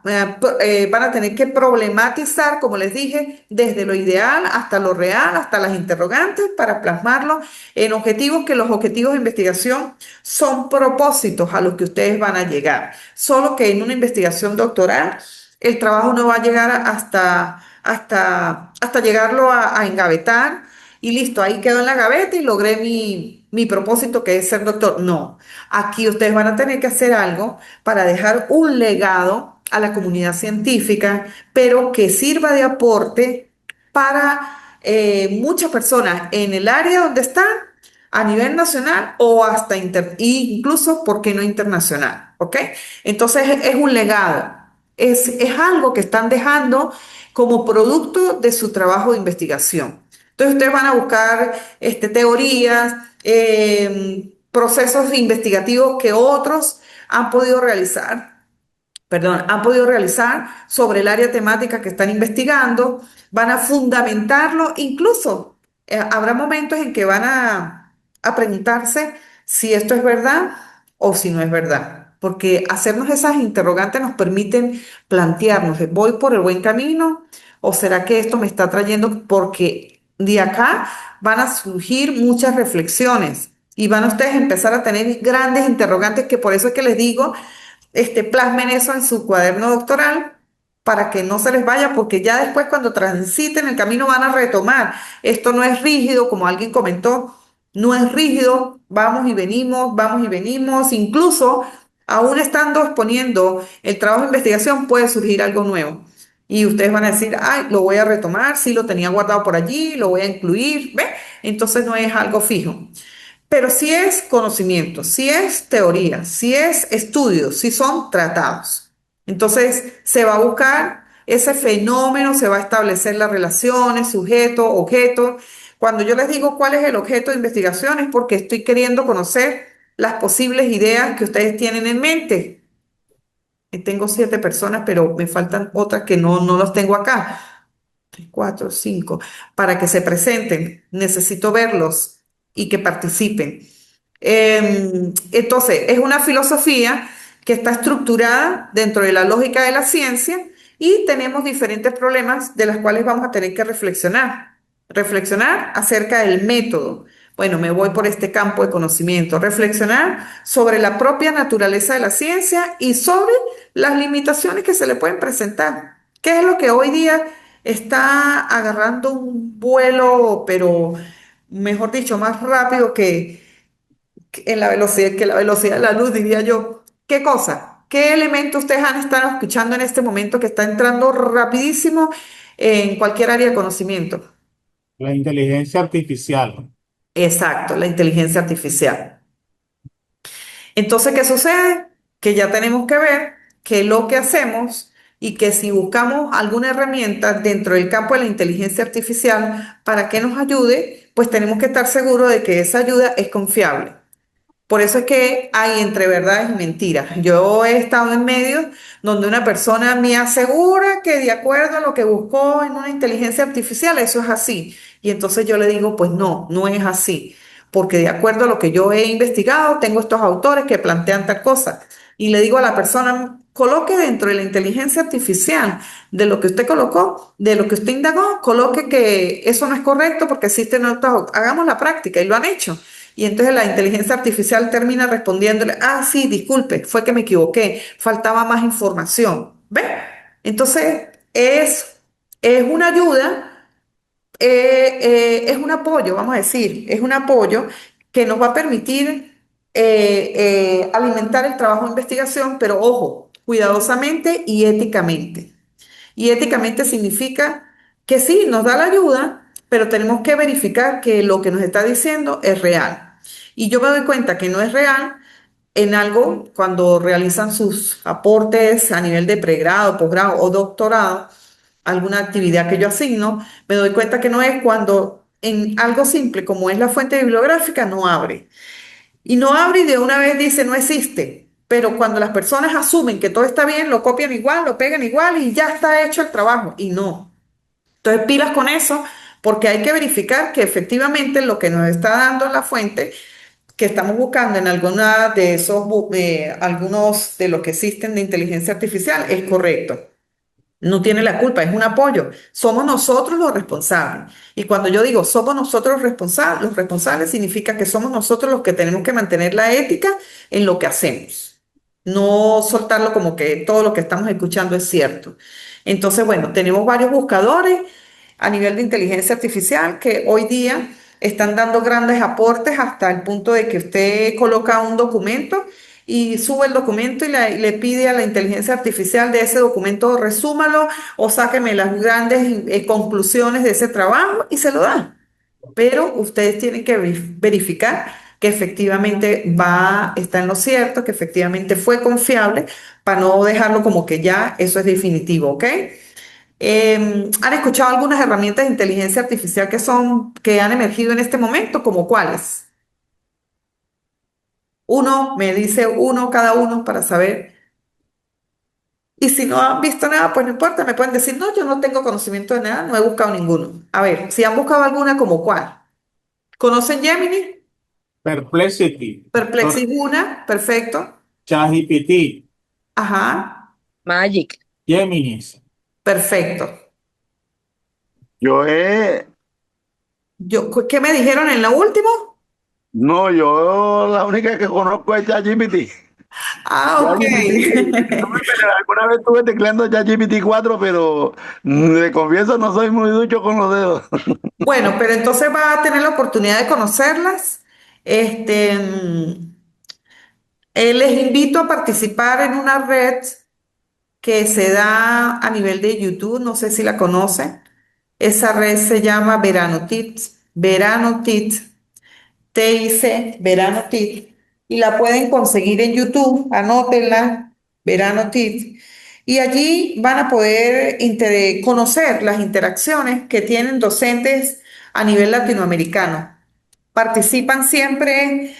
van a tener que problematizar, como les dije, desde lo ideal hasta lo real, hasta las interrogantes, para plasmarlo en objetivos, que los objetivos de investigación son propósitos a los que ustedes van a llegar. Solo que en una investigación doctoral, el trabajo no va a llegar hasta llegarlo a engavetar y listo, ahí quedó en la gaveta y logré mi propósito, que es ser doctor. No, aquí ustedes van a tener que hacer algo para dejar un legado a la comunidad científica, pero que sirva de aporte para muchas personas en el área donde están, a nivel nacional o hasta incluso, ¿por qué no internacional? ¿Ok? Entonces es un legado, es algo que están dejando como producto de su trabajo de investigación. Entonces ustedes van a buscar teorías, procesos investigativos que otros han podido realizar, han podido realizar sobre el área temática que están investigando, van a fundamentarlo, incluso habrá momentos en que van a preguntarse si esto es verdad o si no es verdad, porque hacernos esas interrogantes nos permiten plantearnos, ¿voy por el buen camino o será que esto me está trayendo? Porque de acá van a surgir muchas reflexiones y van a ustedes a empezar a tener grandes interrogantes, que por eso es que les digo, plasmen eso en su cuaderno doctoral para que no se les vaya, porque ya después cuando transiten el camino van a retomar. Esto no es rígido, como alguien comentó, no es rígido, vamos y venimos, incluso aún estando exponiendo el trabajo de investigación puede surgir algo nuevo. Y ustedes van a decir, ay, lo voy a retomar, sí lo tenía guardado por allí, lo voy a incluir, ¿ve? Entonces no es algo fijo. Pero sí es conocimiento, sí es teoría, sí es estudio, sí son tratados. Entonces se va a buscar ese fenómeno, se va a establecer las relaciones, sujeto, objeto. Cuando yo les digo cuál es el objeto de investigación es porque estoy queriendo conocer las posibles ideas que ustedes tienen en mente. Tengo 7 personas, pero me faltan otras que no las tengo acá. 4, 5, para que se presenten. Necesito verlos y que participen. Entonces, es una filosofía que está estructurada dentro de la lógica de la ciencia y tenemos diferentes problemas de los cuales vamos a tener que reflexionar. Reflexionar acerca del método. Bueno, me voy por este campo de conocimiento. Reflexionar sobre la propia naturaleza de la ciencia y sobre las limitaciones que se le pueden presentar. ¿Qué es lo que hoy día está agarrando un vuelo, pero mejor dicho, más rápido que la velocidad de la luz, diría yo? ¿Qué cosa? ¿Qué elemento ustedes han estado escuchando en este momento que está entrando rapidísimo en cualquier área de conocimiento? La inteligencia artificial. Exacto, la inteligencia artificial. Entonces, ¿qué sucede? Que ya tenemos que ver que lo que hacemos y que si buscamos alguna herramienta dentro del campo de la inteligencia artificial para que nos ayude, pues tenemos que estar seguros de que esa ayuda es confiable. Por eso es que hay entre verdades y mentiras. Yo he estado en medios donde una persona me asegura que de acuerdo a lo que buscó en una inteligencia artificial, eso es así. Y entonces yo le digo, pues no, no es así. Porque de acuerdo a lo que yo he investigado, tengo estos autores que plantean tal cosa. Y le digo a la persona, coloque dentro de la inteligencia artificial de lo que usted colocó, de lo que usted indagó, coloque que eso no es correcto porque existen otros, hagamos la práctica y lo han hecho. Y entonces la inteligencia artificial termina respondiéndole, ah, sí, disculpe, fue que me equivoqué, faltaba más información. ¿Ve? Entonces es una ayuda, es un apoyo, vamos a decir, es un apoyo que nos va a permitir alimentar el trabajo de investigación, pero ojo, cuidadosamente y éticamente. Y éticamente significa que sí, nos da la ayuda, pero tenemos que verificar que lo que nos está diciendo es real. Y yo me doy cuenta que no es real en algo cuando realizan sus aportes a nivel de pregrado, posgrado o doctorado, alguna actividad que yo asigno, me doy cuenta que no es cuando en algo simple como es la fuente bibliográfica no abre. Y no abre y de una vez dice no existe. Pero cuando las personas asumen que todo está bien, lo copian igual, lo pegan igual y ya está hecho el trabajo. Y no. Entonces pilas con eso porque hay que verificar que efectivamente lo que nos está dando la fuente que estamos buscando en alguna de esos, algunos de los que existen de inteligencia artificial, es correcto. No tiene la culpa, es un apoyo. Somos nosotros los responsables. Y cuando yo digo somos nosotros los responsables, significa que somos nosotros los que tenemos que mantener la ética en lo que hacemos. No soltarlo como que todo lo que estamos escuchando es cierto. Entonces, bueno, tenemos varios buscadores a nivel de inteligencia artificial que hoy día están dando grandes aportes hasta el punto de que usted coloca un documento y sube el documento y le pide a la inteligencia artificial de ese documento, resúmalo o sáqueme las grandes conclusiones de ese trabajo y se lo da. Pero ustedes tienen que verificar que efectivamente está en lo cierto, que efectivamente fue confiable, para no dejarlo como que ya eso es definitivo, ¿ok? ¿Han escuchado algunas herramientas de inteligencia artificial que han emergido en este momento? ¿Como cuáles? Uno, me dice uno cada uno para saber. Y si no han visto nada, pues no importa, me pueden decir, no, yo no tengo conocimiento de nada, no he buscado ninguno. A ver, si han buscado alguna, ¿como cuál? ¿Conocen Gemini? Perplexity, Perplexity es una, perfecto. ChatGPT, Ajá, Magic. Geminis. perfecto. Yo he, ¿Qué me dijeron en la última? no, yo la única que conozco es ChatGPT. Ah, ok. ChatGPT, alguna vez estuve tecleando ChatGPT 4, pero le confieso, no soy muy ducho con los dedos. Bueno, pero entonces va a tener la oportunidad de conocerlas. Este, les invito a participar en una red que se da a nivel de YouTube, no sé si la conocen. Esa red se llama Verano Tips, Verano Tips, TIC, Verano Tips, y la pueden conseguir en YouTube, anótenla, Verano Tips, y allí van a poder conocer las interacciones que tienen docentes a nivel latinoamericano. Participan siempre,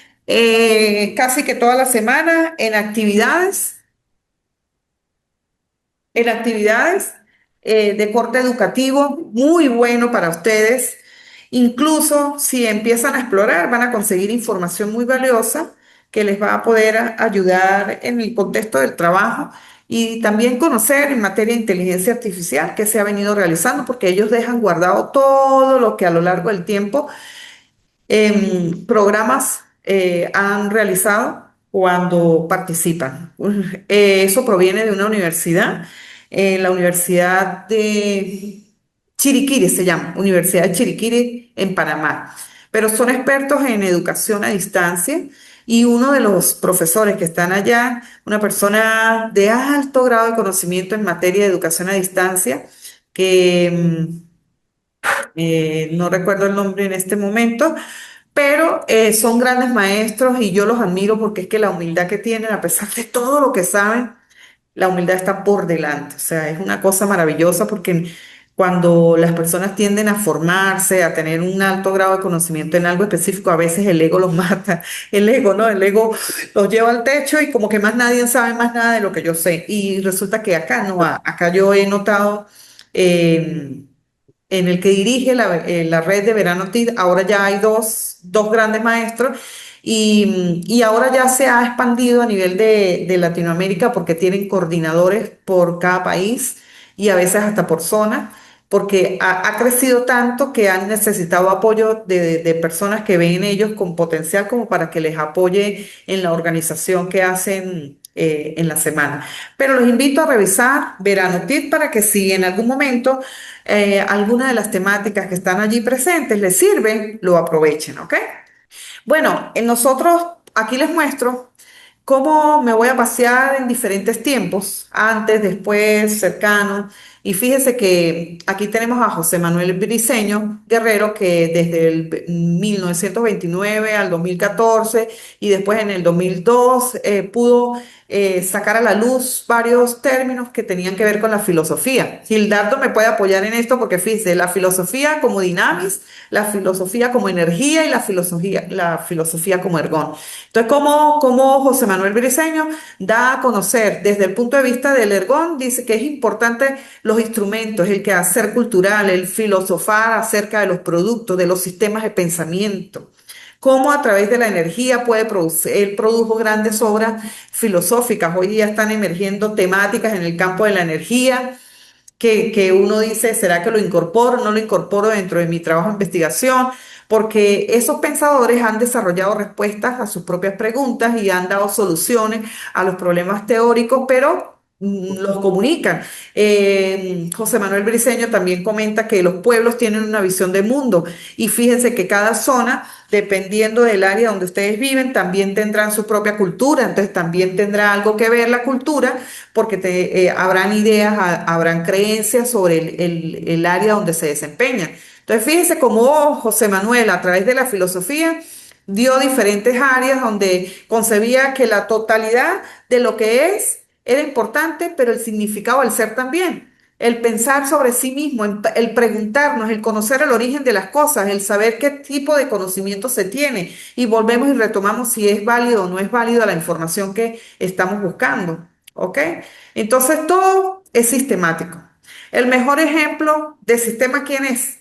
casi que toda la semana, en actividades de corte educativo, muy bueno para ustedes. Incluso si empiezan a explorar, van a conseguir información muy valiosa que les va a poder ayudar en el contexto del trabajo y también conocer en materia de inteligencia artificial que se ha venido realizando, porque ellos dejan guardado todo lo que a lo largo del tiempo programas han realizado cuando participan. Eso proviene de una universidad, la Universidad de Chiriquiri se llama, Universidad de Chiriquiri en Panamá. Pero son expertos en educación a distancia y uno de los profesores que están allá, una persona de alto grado de conocimiento en materia de educación a distancia, que no recuerdo el nombre en este momento, pero son grandes maestros y yo los admiro porque es que la humildad que tienen, a pesar de todo lo que saben, la humildad está por delante. O sea, es una cosa maravillosa porque cuando las personas tienden a formarse, a tener un alto grado de conocimiento en algo específico, a veces el ego los mata. El ego, ¿no? El ego los lleva al techo y como que más nadie sabe más nada de lo que yo sé. Y resulta que acá no, acá yo he notado... eh, en el que dirige la red de Verano TID. Ahora ya hay dos grandes maestros y ahora ya se ha expandido a nivel de Latinoamérica porque tienen coordinadores por cada país y a veces hasta por zona, porque ha crecido tanto que han necesitado apoyo de personas que ven ellos con potencial como para que les apoye en la organización que hacen en la semana. Pero los invito a revisar Verano TID para que si en algún momento alguna de las temáticas que están allí presentes les sirven, lo aprovechen, ¿ok? Bueno, nosotros aquí les muestro cómo me voy a pasear en diferentes tiempos, antes, después, cercano. Y fíjese que aquí tenemos a José Manuel Briceño Guerrero, que desde el 1929 al 2014 y después en el 2002 pudo sacar a la luz varios términos que tenían que ver con la filosofía. Gildardo me puede apoyar en esto porque fíjese, la filosofía como dinamis, la filosofía como energía y la filosofía como ergón. Entonces, como José Manuel Briceño da a conocer desde el punto de vista del ergón, dice que es importante los instrumentos, el quehacer cultural, el filosofar acerca de los productos, de los sistemas de pensamiento, cómo a través de la energía puede producir, él produjo grandes obras filosóficas, hoy ya están emergiendo temáticas en el campo de la energía que uno dice, ¿será que lo incorporo? ¿No lo incorporo dentro de mi trabajo de investigación? Porque esos pensadores han desarrollado respuestas a sus propias preguntas y han dado soluciones a los problemas teóricos, pero los comunican. José Manuel Briceño también comenta que los pueblos tienen una visión de mundo y fíjense que cada zona, dependiendo del área donde ustedes viven, también tendrán su propia cultura, entonces también tendrá algo que ver la cultura porque habrán ideas, habrán creencias sobre el área donde se desempeñan. Entonces, fíjense cómo José Manuel, a través de la filosofía, dio diferentes áreas donde concebía que la totalidad de lo que es era importante, pero el significado del ser también. El pensar sobre sí mismo, el preguntarnos, el conocer el origen de las cosas, el saber qué tipo de conocimiento se tiene y volvemos y retomamos si es válido o no es válida la información que estamos buscando. ¿Ok? Entonces todo es sistemático. El mejor ejemplo de sistema, ¿quién es?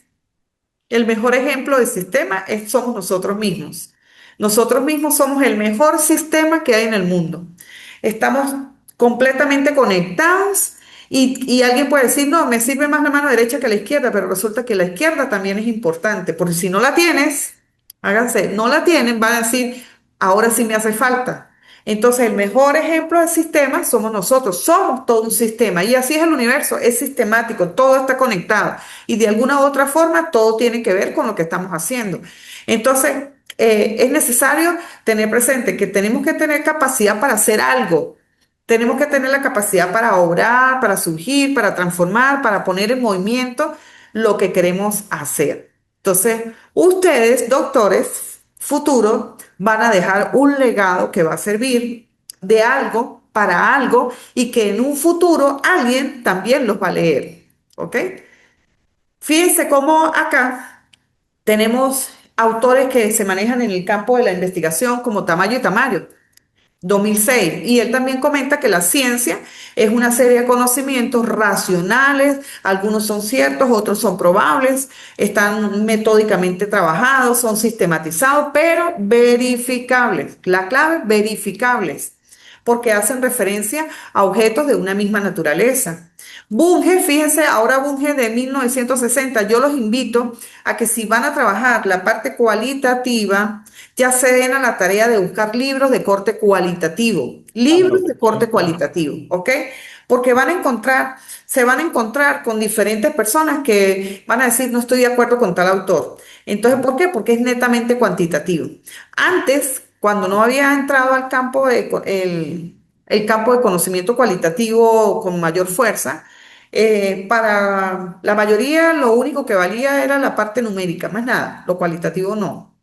El mejor ejemplo de sistema somos nosotros mismos. Nosotros mismos somos el mejor sistema que hay en el mundo. Estamos completamente conectados y alguien puede decir, no, me sirve más la mano derecha que la izquierda, pero resulta que la izquierda también es importante, porque si no la tienes, háganse, no la tienen, van a decir, ahora sí me hace falta. Entonces, el mejor ejemplo del sistema somos nosotros, somos todo un sistema y así es el universo, es sistemático, todo está conectado y de alguna u otra forma todo tiene que ver con lo que estamos haciendo. Entonces, es necesario tener presente que tenemos que tener capacidad para hacer algo, tenemos que tener la capacidad para obrar, para surgir, para transformar, para poner en movimiento lo que queremos hacer. Entonces, ustedes, doctores futuros, van a dejar un legado que va a servir de algo para algo y que en un futuro alguien también los va a leer. ¿Ok? Fíjense cómo acá tenemos autores que se manejan en el campo de la investigación como Tamayo y Tamayo. 2006. Y él también comenta que la ciencia es una serie de conocimientos racionales, algunos son ciertos, otros son probables, están metódicamente trabajados, son sistematizados, pero verificables. La clave, verificables, porque hacen referencia a objetos de una misma naturaleza. Bunge, fíjense, ahora Bunge de 1960, yo los invito a que si van a trabajar la parte cualitativa, ya se den a la tarea de buscar libros de corte cualitativo, ¿ok? Porque se van a encontrar con diferentes personas que van a decir, no estoy de acuerdo con tal autor. Entonces, ¿por qué? Porque es netamente cuantitativo. Antes, cuando no había entrado al campo el campo de conocimiento cualitativo con mayor fuerza, para la mayoría lo único que valía era la parte numérica, más nada, lo cualitativo no.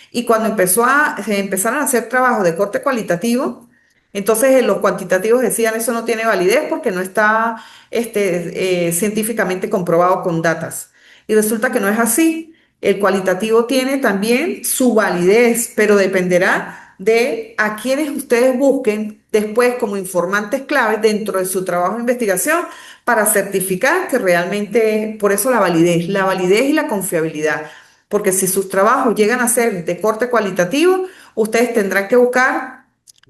Y cuando se empezaron a hacer trabajos de corte cualitativo, entonces los cuantitativos decían eso no tiene validez porque no está científicamente comprobado con datas. Y resulta que no es así. El cualitativo tiene también su validez, pero dependerá de a quienes ustedes busquen después como informantes claves dentro de su trabajo de investigación para certificar que realmente, por eso la validez y la confiabilidad. Porque si sus trabajos llegan a ser de corte cualitativo, ustedes tendrán que buscar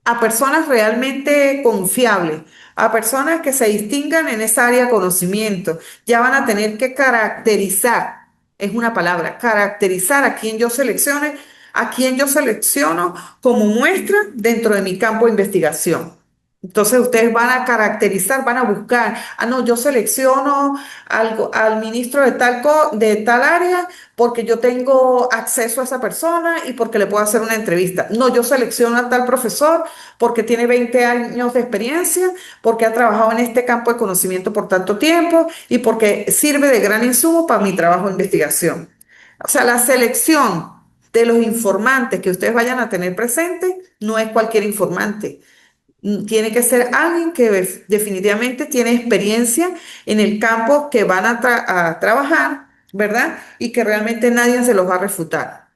a personas realmente confiables, a personas que se distingan en esa área de conocimiento. Ya van a tener que caracterizar, es una palabra, caracterizar a quien yo seleccione, a quien yo selecciono como muestra dentro de mi campo de investigación. Entonces ustedes van a caracterizar, van a buscar, no, yo selecciono al ministro de tal área porque yo tengo acceso a esa persona y porque le puedo hacer una entrevista. No, yo selecciono a tal profesor porque tiene 20 años de experiencia, porque ha trabajado en este campo de conocimiento por tanto tiempo y porque sirve de gran insumo para mi trabajo de investigación. O sea, la selección de los informantes que ustedes vayan a tener presentes no es cualquier informante. Tiene que ser alguien que definitivamente tiene experiencia en el campo que van a trabajar, ¿verdad? Y que realmente nadie se los va a refutar.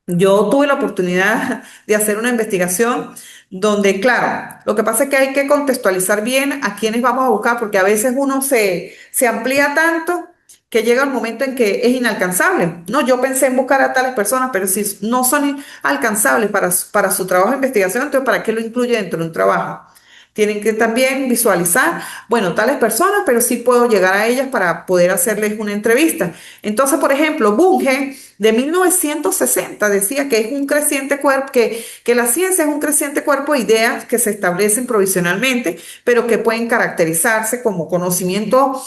Yo tuve la oportunidad de hacer una investigación donde, claro, lo que pasa es que hay que contextualizar bien a quiénes vamos a buscar, porque a veces uno se amplía tanto que llega el momento en que es inalcanzable. No, yo pensé en buscar a tales personas, pero si no son alcanzables para su trabajo de investigación, entonces ¿para qué lo incluye dentro de un trabajo? Tienen que también visualizar, bueno, tales personas, pero sí puedo llegar a ellas para poder hacerles una entrevista. Entonces, por ejemplo, Bunge de 1960 decía que es un creciente cuerpo, que la ciencia es un creciente cuerpo de ideas que se establecen provisionalmente, pero que pueden caracterizarse como conocimiento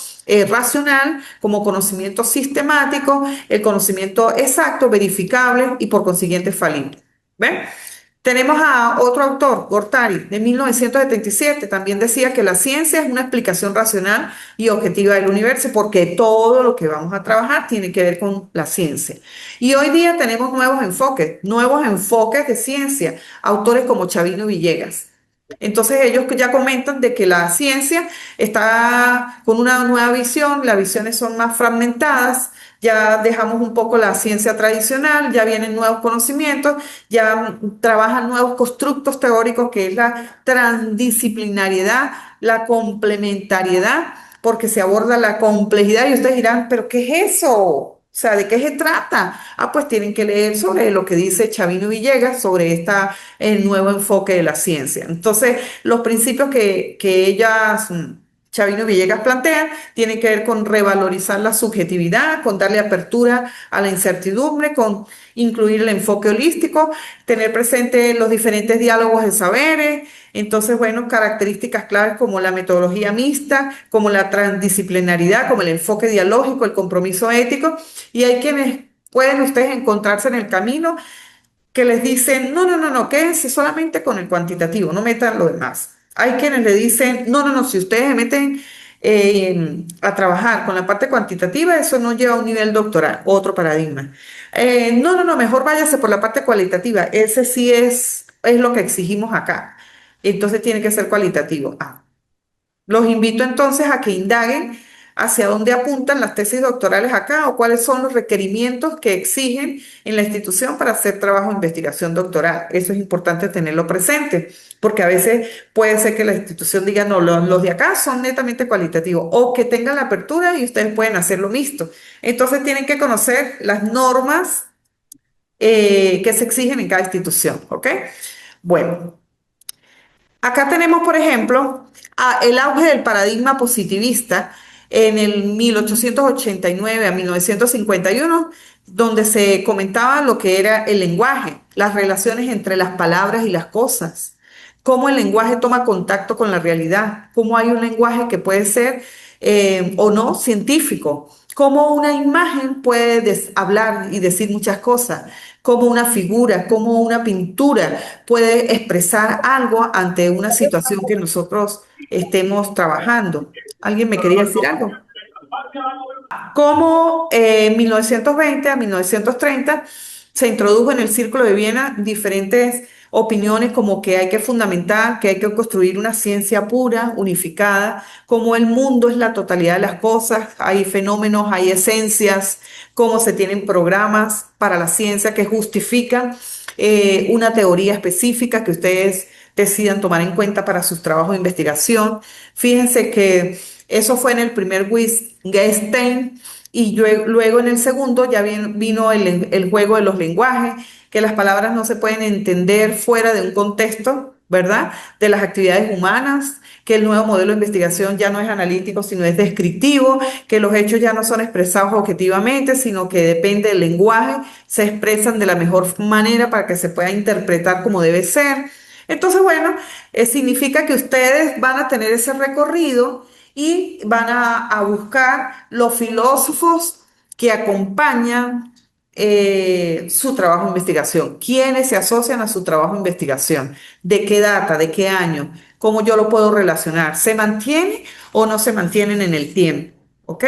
racional, como conocimiento sistemático, el conocimiento exacto, verificable y por consiguiente falible. ¿Ven? Tenemos a otro autor, Gortari, de 1977, también decía que la ciencia es una explicación racional y objetiva del universo, porque todo lo que vamos a trabajar tiene que ver con la ciencia. Y hoy día tenemos nuevos enfoques de ciencia, autores como Chavino Villegas. Entonces ellos ya comentan de que la ciencia está con una nueva visión, las visiones son más fragmentadas, ya dejamos un poco la ciencia tradicional, ya vienen nuevos conocimientos, ya trabajan nuevos constructos teóricos que es la transdisciplinariedad, la complementariedad, porque se aborda la complejidad y ustedes dirán, pero ¿qué es eso? O sea, ¿de qué se trata? Ah, pues tienen que leer sobre lo que dice Chavino Villegas sobre el nuevo enfoque de la ciencia. Entonces, los principios que ellas, Chavino Villegas plantean, tienen que ver con revalorizar la subjetividad, con darle apertura a la incertidumbre, con incluir el enfoque holístico, tener presente los diferentes diálogos de saberes. Entonces, bueno, características claves como la metodología mixta, como la transdisciplinaridad, como el enfoque dialógico, el compromiso ético. Y hay quienes pueden ustedes encontrarse en el camino que les dicen, no, no, no, no, quédense solamente con el cuantitativo, no metan lo demás. Hay quienes le dicen, no, no, no, si ustedes se meten a trabajar con la parte cuantitativa, eso no lleva a un nivel doctoral, otro paradigma. No, no, no, mejor váyase por la parte cualitativa, ese sí es lo que exigimos acá. Entonces tiene que ser cualitativo. Ah, los invito entonces a que indaguen hacia dónde apuntan las tesis doctorales acá o cuáles son los requerimientos que exigen en la institución para hacer trabajo de investigación doctoral. Eso es importante tenerlo presente, porque a veces puede ser que la institución diga, no, los de acá son netamente cualitativos o que tengan la apertura y ustedes pueden hacerlo mixto. Entonces tienen que conocer las normas que se exigen en cada institución, ¿ok? Bueno. Acá tenemos, por ejemplo, el auge del paradigma positivista en el 1889 a 1951, donde se comentaba lo que era el lenguaje, las relaciones entre las palabras y las cosas, cómo el lenguaje toma contacto con la realidad, cómo hay un lenguaje que puede ser o no científico, cómo una imagen puede hablar y decir muchas cosas, cómo una figura, cómo una pintura puede expresar algo ante una situación que nosotros estemos trabajando. ¿Alguien me quería decir algo? Como en 1920 a 1930 se introdujo en el Círculo de Viena diferentes opiniones como que hay que fundamentar, que hay que construir una ciencia pura, unificada, como el mundo es la totalidad de las cosas, hay fenómenos, hay esencias, cómo se tienen programas para la ciencia que justifican una teoría específica que ustedes decidan tomar en cuenta para sus trabajos de investigación. Fíjense que eso fue en el primer Wittgenstein y luego en el segundo ya vino el juego de los lenguajes, que las palabras no se pueden entender fuera de un contexto, ¿verdad? De las actividades humanas, que el nuevo modelo de investigación ya no es analítico, sino es descriptivo, que los hechos ya no son expresados objetivamente, sino que depende del lenguaje, se expresan de la mejor manera para que se pueda interpretar como debe ser. Entonces, bueno, significa que ustedes van a tener ese recorrido y van a buscar los filósofos que acompañan su trabajo de investigación, quiénes se asocian a su trabajo de investigación, de qué data, de qué año, cómo yo lo puedo relacionar, ¿se mantiene o no se mantienen en el tiempo? ¿Ok?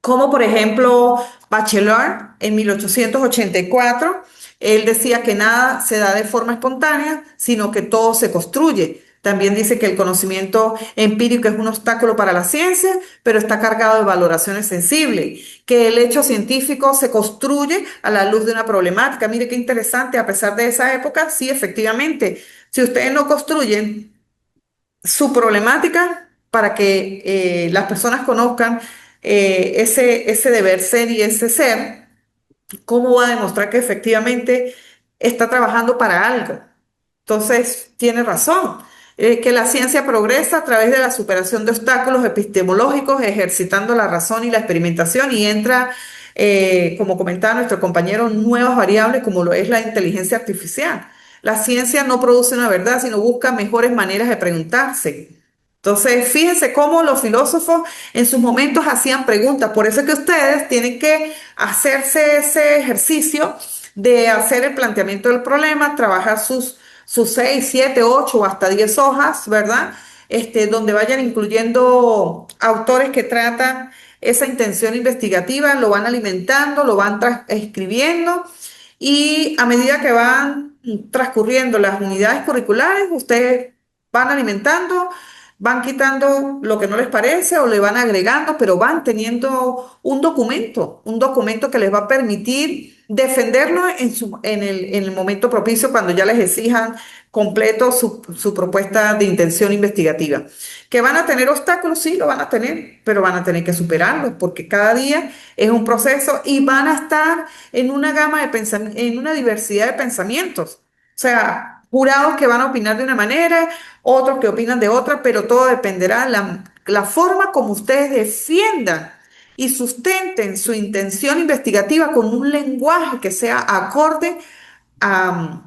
Como por ejemplo Bachelard en 1884, él decía que nada se da de forma espontánea, sino que todo se construye. También dice que el conocimiento empírico es un obstáculo para la ciencia, pero está cargado de valoraciones sensibles, que el hecho científico se construye a la luz de una problemática. Mire qué interesante, a pesar de esa época, sí, efectivamente, si ustedes no construyen su problemática para que las personas conozcan ese deber ser y ese ser, ¿cómo va a demostrar que efectivamente está trabajando para algo? Entonces, tiene razón, que la ciencia progresa a través de la superación de obstáculos epistemológicos, ejercitando la razón y la experimentación, y entra, como comentaba nuestro compañero, nuevas variables como lo es la inteligencia artificial. La ciencia no produce una verdad, sino busca mejores maneras de preguntarse. Entonces, fíjense cómo los filósofos en sus momentos hacían preguntas. Por eso es que ustedes tienen que hacerse ese ejercicio de hacer el planteamiento del problema, trabajar sus 6, 7, 8 o hasta 10 hojas, ¿verdad? Donde vayan incluyendo autores que tratan esa intención investigativa, lo van alimentando, lo van escribiendo, y a medida que van transcurriendo las unidades curriculares, ustedes van alimentando, van quitando lo que no les parece o le van agregando, pero van teniendo un documento que les va a permitir defenderlo en el momento propicio cuando ya les exijan completo su propuesta de intención investigativa. ¿Que van a tener obstáculos? Sí, lo van a tener, pero van a tener que superarlos porque cada día es un proceso y van a estar en una gama de en una diversidad de pensamientos. O sea, jurados que van a opinar de una manera, otros que opinan de otra, pero todo dependerá de la forma como ustedes defiendan y sustenten su intención investigativa con un lenguaje que sea acorde a,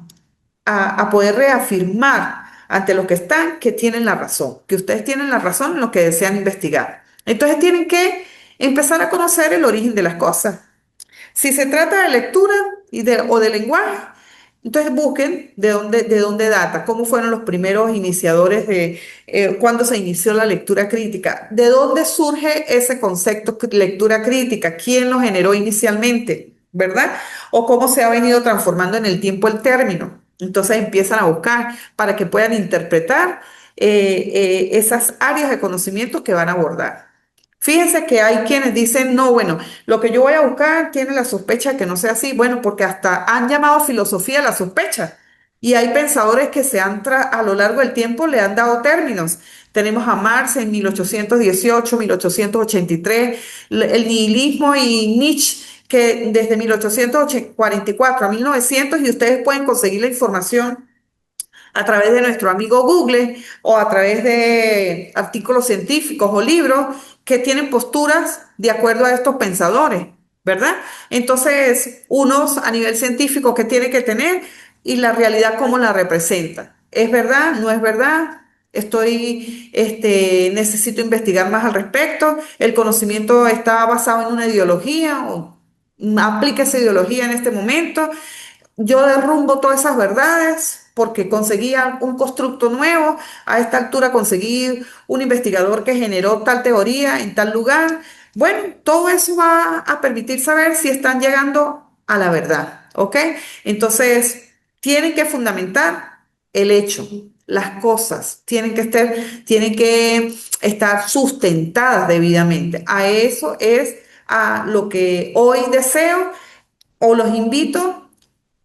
a poder reafirmar ante los que están que tienen la razón, que ustedes tienen la razón en lo que desean investigar. Entonces tienen que empezar a conocer el origen de las cosas. Si se trata de lectura o de lenguaje, entonces busquen de dónde data, cómo fueron los primeros iniciadores de cuándo se inició la lectura crítica, de dónde surge ese concepto lectura crítica, quién lo generó inicialmente, ¿verdad? O cómo se ha venido transformando en el tiempo el término. Entonces empiezan a buscar para que puedan interpretar esas áreas de conocimiento que van a abordar. Fíjense que hay quienes dicen, no, bueno, lo que yo voy a buscar tiene la sospecha de que no sea así. Bueno, porque hasta han llamado filosofía la sospecha. Y hay pensadores que a lo largo del tiempo le han dado términos. Tenemos a Marx en 1818, 1883, el nihilismo y Nietzsche, que desde 1844 a 1900, y ustedes pueden conseguir la información a través de nuestro amigo Google o a través de artículos científicos o libros que tienen posturas de acuerdo a estos pensadores, ¿verdad? Entonces, unos a nivel científico que tiene que tener y la realidad cómo la representa. ¿Es verdad? ¿No es verdad? Necesito investigar más al respecto. El conocimiento está basado en una ideología o aplica esa ideología en este momento. Yo derrumbo todas esas verdades porque conseguía un constructo nuevo. A esta altura conseguí un investigador que generó tal teoría en tal lugar. Bueno, todo eso va a permitir saber si están llegando a la verdad, ¿ok? Entonces, tienen que fundamentar el hecho, las cosas, tienen que estar sustentadas debidamente. A eso es a lo que hoy deseo o los invito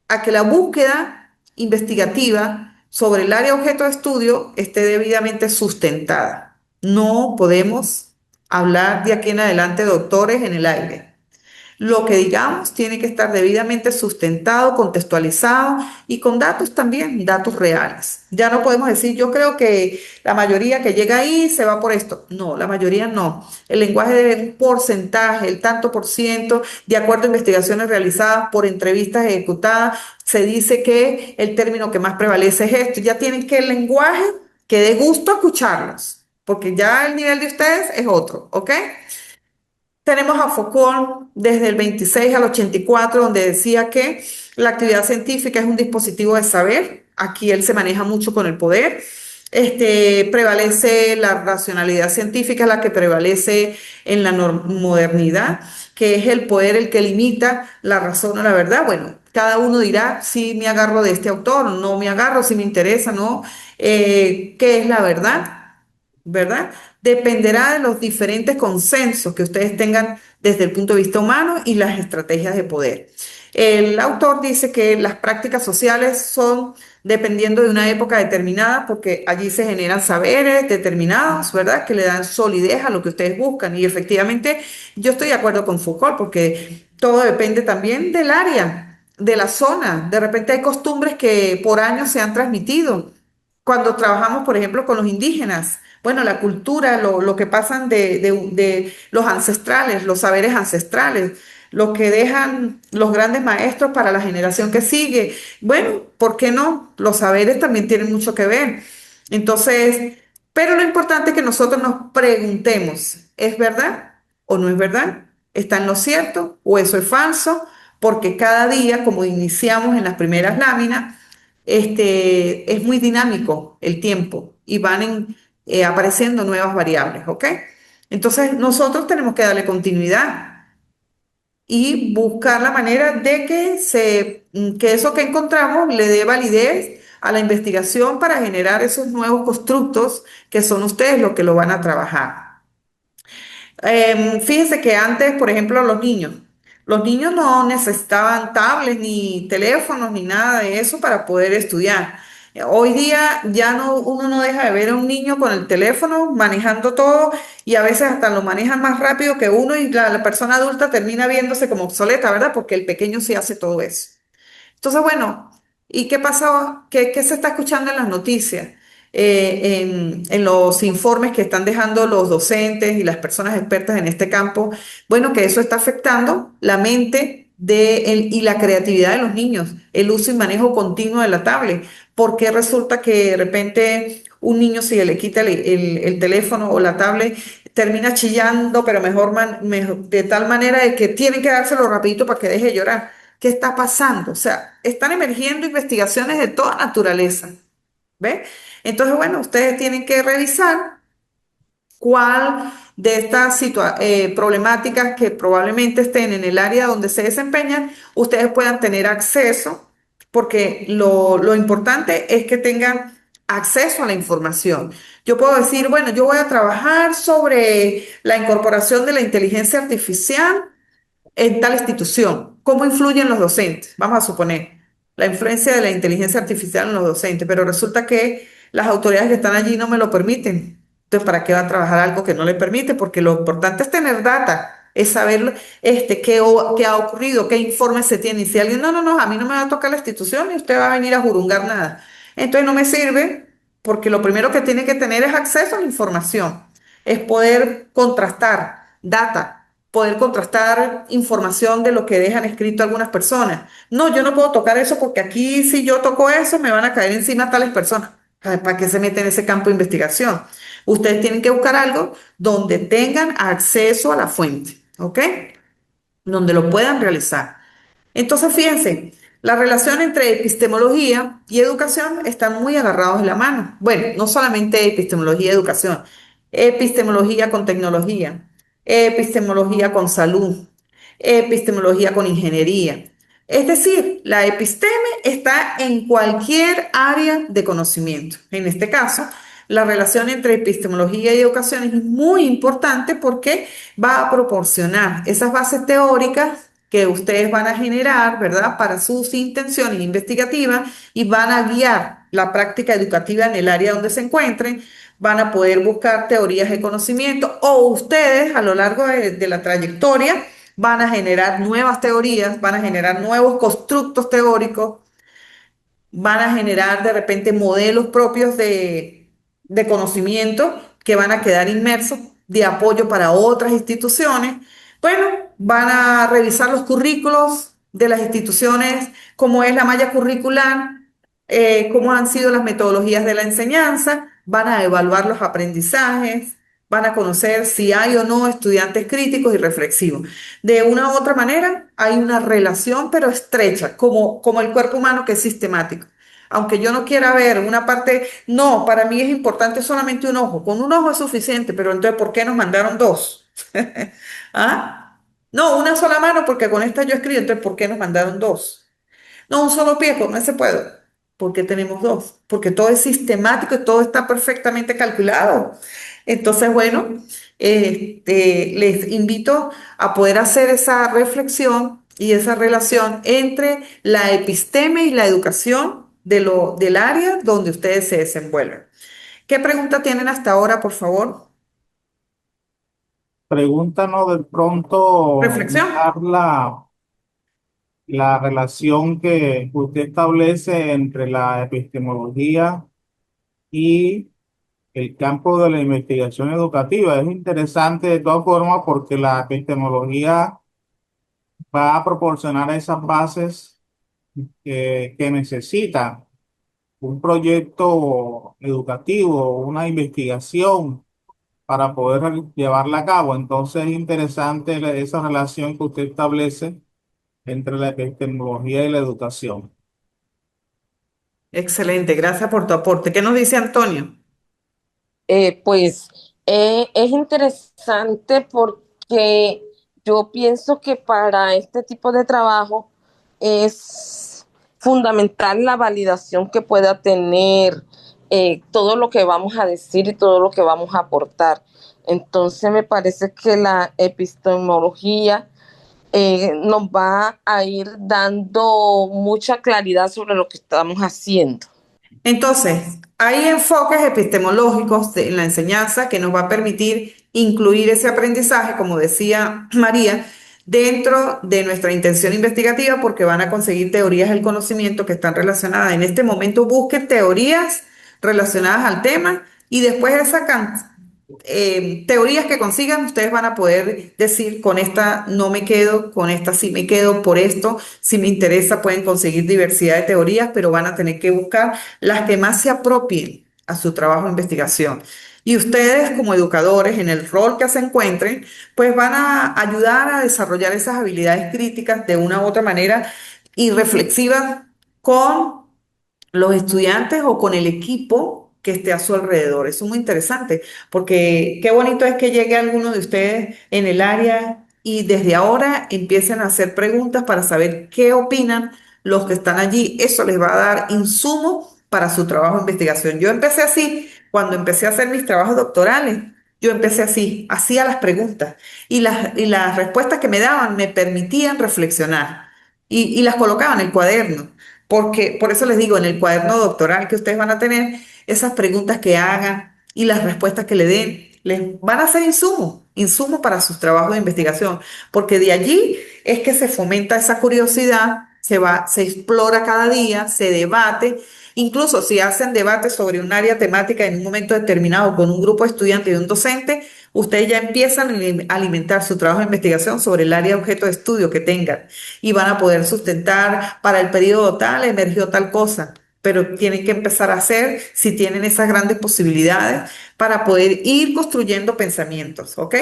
a que la búsqueda investigativa sobre el área objeto de estudio esté debidamente sustentada. No podemos hablar de aquí en adelante, doctores, en el aire. Lo que digamos tiene que estar debidamente sustentado, contextualizado y con datos también, datos reales. Ya no podemos decir, yo creo que la mayoría que llega ahí se va por esto. No, la mayoría no. El lenguaje debe un porcentaje, el tanto por ciento, de acuerdo a investigaciones realizadas por entrevistas ejecutadas, se dice que el término que más prevalece es esto. Ya tienen que el lenguaje que dé gusto escucharlos, porque ya el nivel de ustedes es otro, ¿ok? Tenemos a Foucault desde el 26 al 84, donde decía que la actividad científica es un dispositivo de saber. Aquí él se maneja mucho con el poder. Prevalece la racionalidad científica, la que prevalece en la modernidad, que es el poder el que limita la razón o la verdad. Bueno, cada uno dirá si me agarro de este autor, no me agarro, si me interesa, no. ¿Qué es la verdad? ¿Verdad? Dependerá de los diferentes consensos que ustedes tengan desde el punto de vista humano y las estrategias de poder. El autor dice que las prácticas sociales son dependiendo de una época determinada, porque allí se generan saberes determinados, ¿verdad? Que le dan solidez a lo que ustedes buscan. Y efectivamente, yo estoy de acuerdo con Foucault, porque todo depende también del área, de la zona. De repente hay costumbres que por años se han transmitido. Cuando trabajamos, por ejemplo, con los indígenas, bueno, la cultura, lo que pasan de los ancestrales, los saberes ancestrales, lo que dejan los grandes maestros para la generación que sigue. Bueno, ¿por qué no? Los saberes también tienen mucho que ver. Entonces, pero lo importante es que nosotros nos preguntemos, ¿es verdad o no es verdad? ¿Está en lo cierto o eso es falso? Porque cada día, como iniciamos en las primeras láminas, es muy dinámico el tiempo y apareciendo nuevas variables, ¿ok? Entonces, nosotros tenemos que darle continuidad y buscar la manera de que eso que encontramos le dé validez a la investigación para generar esos nuevos constructos que son ustedes los que lo van a trabajar. Fíjense que antes, por ejemplo, los niños no necesitaban tablets ni teléfonos ni nada de eso para poder estudiar. Hoy día ya no, uno no deja de ver a un niño con el teléfono manejando todo y a veces hasta lo manejan más rápido que uno y la persona adulta termina viéndose como obsoleta, ¿verdad? Porque el pequeño sí hace todo eso. Entonces, bueno, ¿y qué pasó? ¿Qué se está escuchando en las noticias? En los informes que están dejando los docentes y las personas expertas en este campo, bueno, que eso está afectando la mente y la creatividad de los niños, el uso y manejo continuo de la tablet, porque resulta que de repente un niño si le quita el teléfono o la tablet, termina chillando, pero de tal manera de que tienen que dárselo rapidito para que deje de llorar. ¿Qué está pasando? O sea, están emergiendo investigaciones de toda naturaleza, ¿ve? Entonces, bueno, ustedes tienen que revisar cuál de estas problemáticas que probablemente estén en el área donde se desempeñan, ustedes puedan tener acceso, porque lo importante es que tengan acceso a la información. Yo puedo decir, bueno, yo voy a trabajar sobre la incorporación de la inteligencia artificial en tal institución. ¿Cómo influyen los docentes? Vamos a suponer la influencia de la inteligencia artificial en los docentes, pero resulta que las autoridades que están allí no me lo permiten. Entonces, ¿para qué va a trabajar algo que no le permite? Porque lo importante es tener data, es saber qué ha ocurrido, qué informes se tiene. Y si alguien, no, a mí no me va a tocar la institución y usted va a venir a jurungar nada. Entonces no me sirve porque lo primero que tiene que tener es acceso a la información, es poder contrastar data, poder contrastar información de lo que dejan escrito algunas personas. No, yo no puedo tocar eso porque aquí si yo toco eso me van a caer encima tales personas. Ay, ¿para qué se meten en ese campo de investigación? Ustedes tienen que buscar algo donde tengan acceso a la fuente, ¿ok? Donde lo puedan realizar. Entonces, fíjense, la relación entre epistemología y educación están muy agarrados de la mano. Bueno, no solamente epistemología y educación, epistemología con tecnología, epistemología con salud, epistemología con ingeniería. Es decir, la episteme está en cualquier área de conocimiento. En este caso, la relación entre epistemología y educación es muy importante porque va a proporcionar esas bases teóricas que ustedes van a generar, ¿verdad? Para sus intenciones investigativas y van a guiar la práctica educativa en el área donde se encuentren, van a poder buscar teorías de conocimiento o ustedes a lo largo de la trayectoria van a generar nuevas teorías, van a generar nuevos constructos teóricos, van a generar de repente modelos propios de conocimiento que van a quedar inmersos de apoyo para otras instituciones. Bueno, van a revisar los currículos de las instituciones, cómo es la malla curricular, cómo han sido las metodologías de la enseñanza, van a evaluar los aprendizajes, van a conocer si hay o no estudiantes críticos y reflexivos. De una u otra manera, hay una relación, pero estrecha, como el cuerpo humano que es sistemático. Aunque yo no quiera ver una parte, no, para mí es importante solamente un ojo. Con un ojo es suficiente, pero entonces, ¿por qué nos mandaron dos? ¿Ah? No, una sola mano, porque con esta yo escribo, entonces, ¿por qué nos mandaron dos? No, un solo pie, con ese puedo. Porque tenemos dos, porque todo es sistemático y todo está perfectamente calculado. Entonces, bueno, les invito a poder hacer esa reflexión y esa relación entre la episteme y la educación del área donde ustedes se desenvuelven. ¿Qué pregunta tienen hasta ahora, por favor? Pregúntanos de pronto, Reflexión. la relación que usted establece entre la epistemología y el campo de la investigación educativa. Es interesante de todas formas porque la epistemología va a proporcionar esas bases que necesita un proyecto educativo, una investigación para poder llevarla a cabo. Entonces es interesante esa relación que usted establece entre la epistemología y la educación. Excelente, gracias por tu aporte. ¿Qué nos dice Antonio? Pues es interesante porque yo pienso que para este tipo de trabajo es fundamental la validación que pueda tener todo lo que vamos a decir y todo lo que vamos a aportar. Entonces me parece que la epistemología nos va a ir dando mucha claridad sobre lo que estamos haciendo. Entonces, hay enfoques epistemológicos en la enseñanza que nos va a permitir incluir ese aprendizaje, como decía María, dentro de nuestra intención investigativa, porque van a conseguir teorías del conocimiento que están relacionadas. En este momento busquen teorías relacionadas al tema y después de sacan teorías que consigan, ustedes van a poder decir, con esta no me quedo, con esta sí me quedo, por esto, si me interesa, pueden conseguir diversidad de teorías, pero van a tener que buscar las que más se apropien a su trabajo de investigación. Y ustedes como educadores, en el rol que se encuentren, pues van a ayudar a desarrollar esas habilidades críticas de una u otra manera y reflexivas con los estudiantes o con el equipo que esté a su alrededor. Eso es muy interesante, porque qué bonito es que llegue alguno de ustedes en el área y desde ahora empiecen a hacer preguntas para saber qué opinan los que están allí. Eso les va a dar insumo para su trabajo de investigación. Yo empecé así, cuando empecé a hacer mis trabajos doctorales. Yo empecé así, hacía las preguntas y las respuestas que me daban me permitían reflexionar y las colocaba en el cuaderno. Porque, por eso les digo, en el cuaderno doctoral que ustedes van a tener, esas preguntas que hagan y las respuestas que le den, les van a ser insumo para sus trabajos de investigación, porque de allí es que se fomenta esa curiosidad, se explora cada día, se debate, incluso si hacen debate sobre un área temática en un momento determinado con un grupo de estudiantes y un docente, ustedes ya empiezan a alimentar su trabajo de investigación sobre el área de objeto de estudio que tengan y van a poder sustentar para el periodo tal, emergió tal cosa, pero tienen que empezar a hacer si tienen esas grandes posibilidades para poder ir construyendo pensamientos, ¿ok?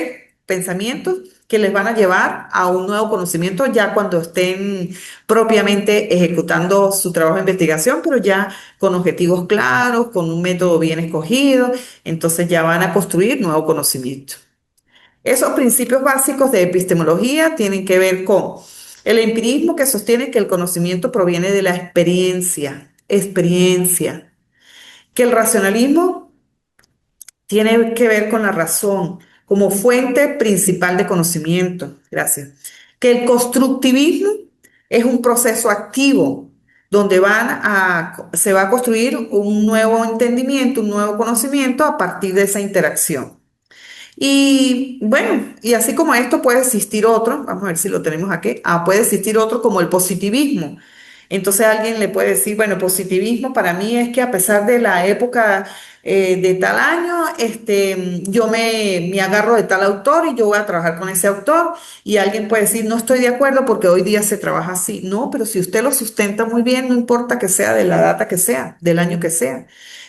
Pensamientos que les van a llevar a un nuevo conocimiento ya cuando estén propiamente ejecutando su trabajo de investigación, pero ya con objetivos claros, con un método bien escogido, entonces ya van a construir nuevo conocimiento. Esos principios básicos de epistemología tienen que ver con el empirismo, que sostiene que el conocimiento proviene de la experiencia, que el racionalismo tiene que ver con la razón como fuente principal de conocimiento. Gracias. Que el constructivismo es un proceso activo donde se va a construir un nuevo entendimiento, un nuevo conocimiento a partir de esa interacción. Y bueno, y así como esto puede existir otro, vamos a ver si lo tenemos aquí, puede existir otro como el positivismo. Entonces alguien le puede decir, bueno, positivismo para mí es que a pesar de la época de tal año, yo me agarro de tal autor y yo voy a trabajar con ese autor. Y alguien puede decir, no estoy de acuerdo porque hoy día se trabaja así. No, pero si usted lo sustenta muy bien, no importa que sea de la data que sea, del año que sea.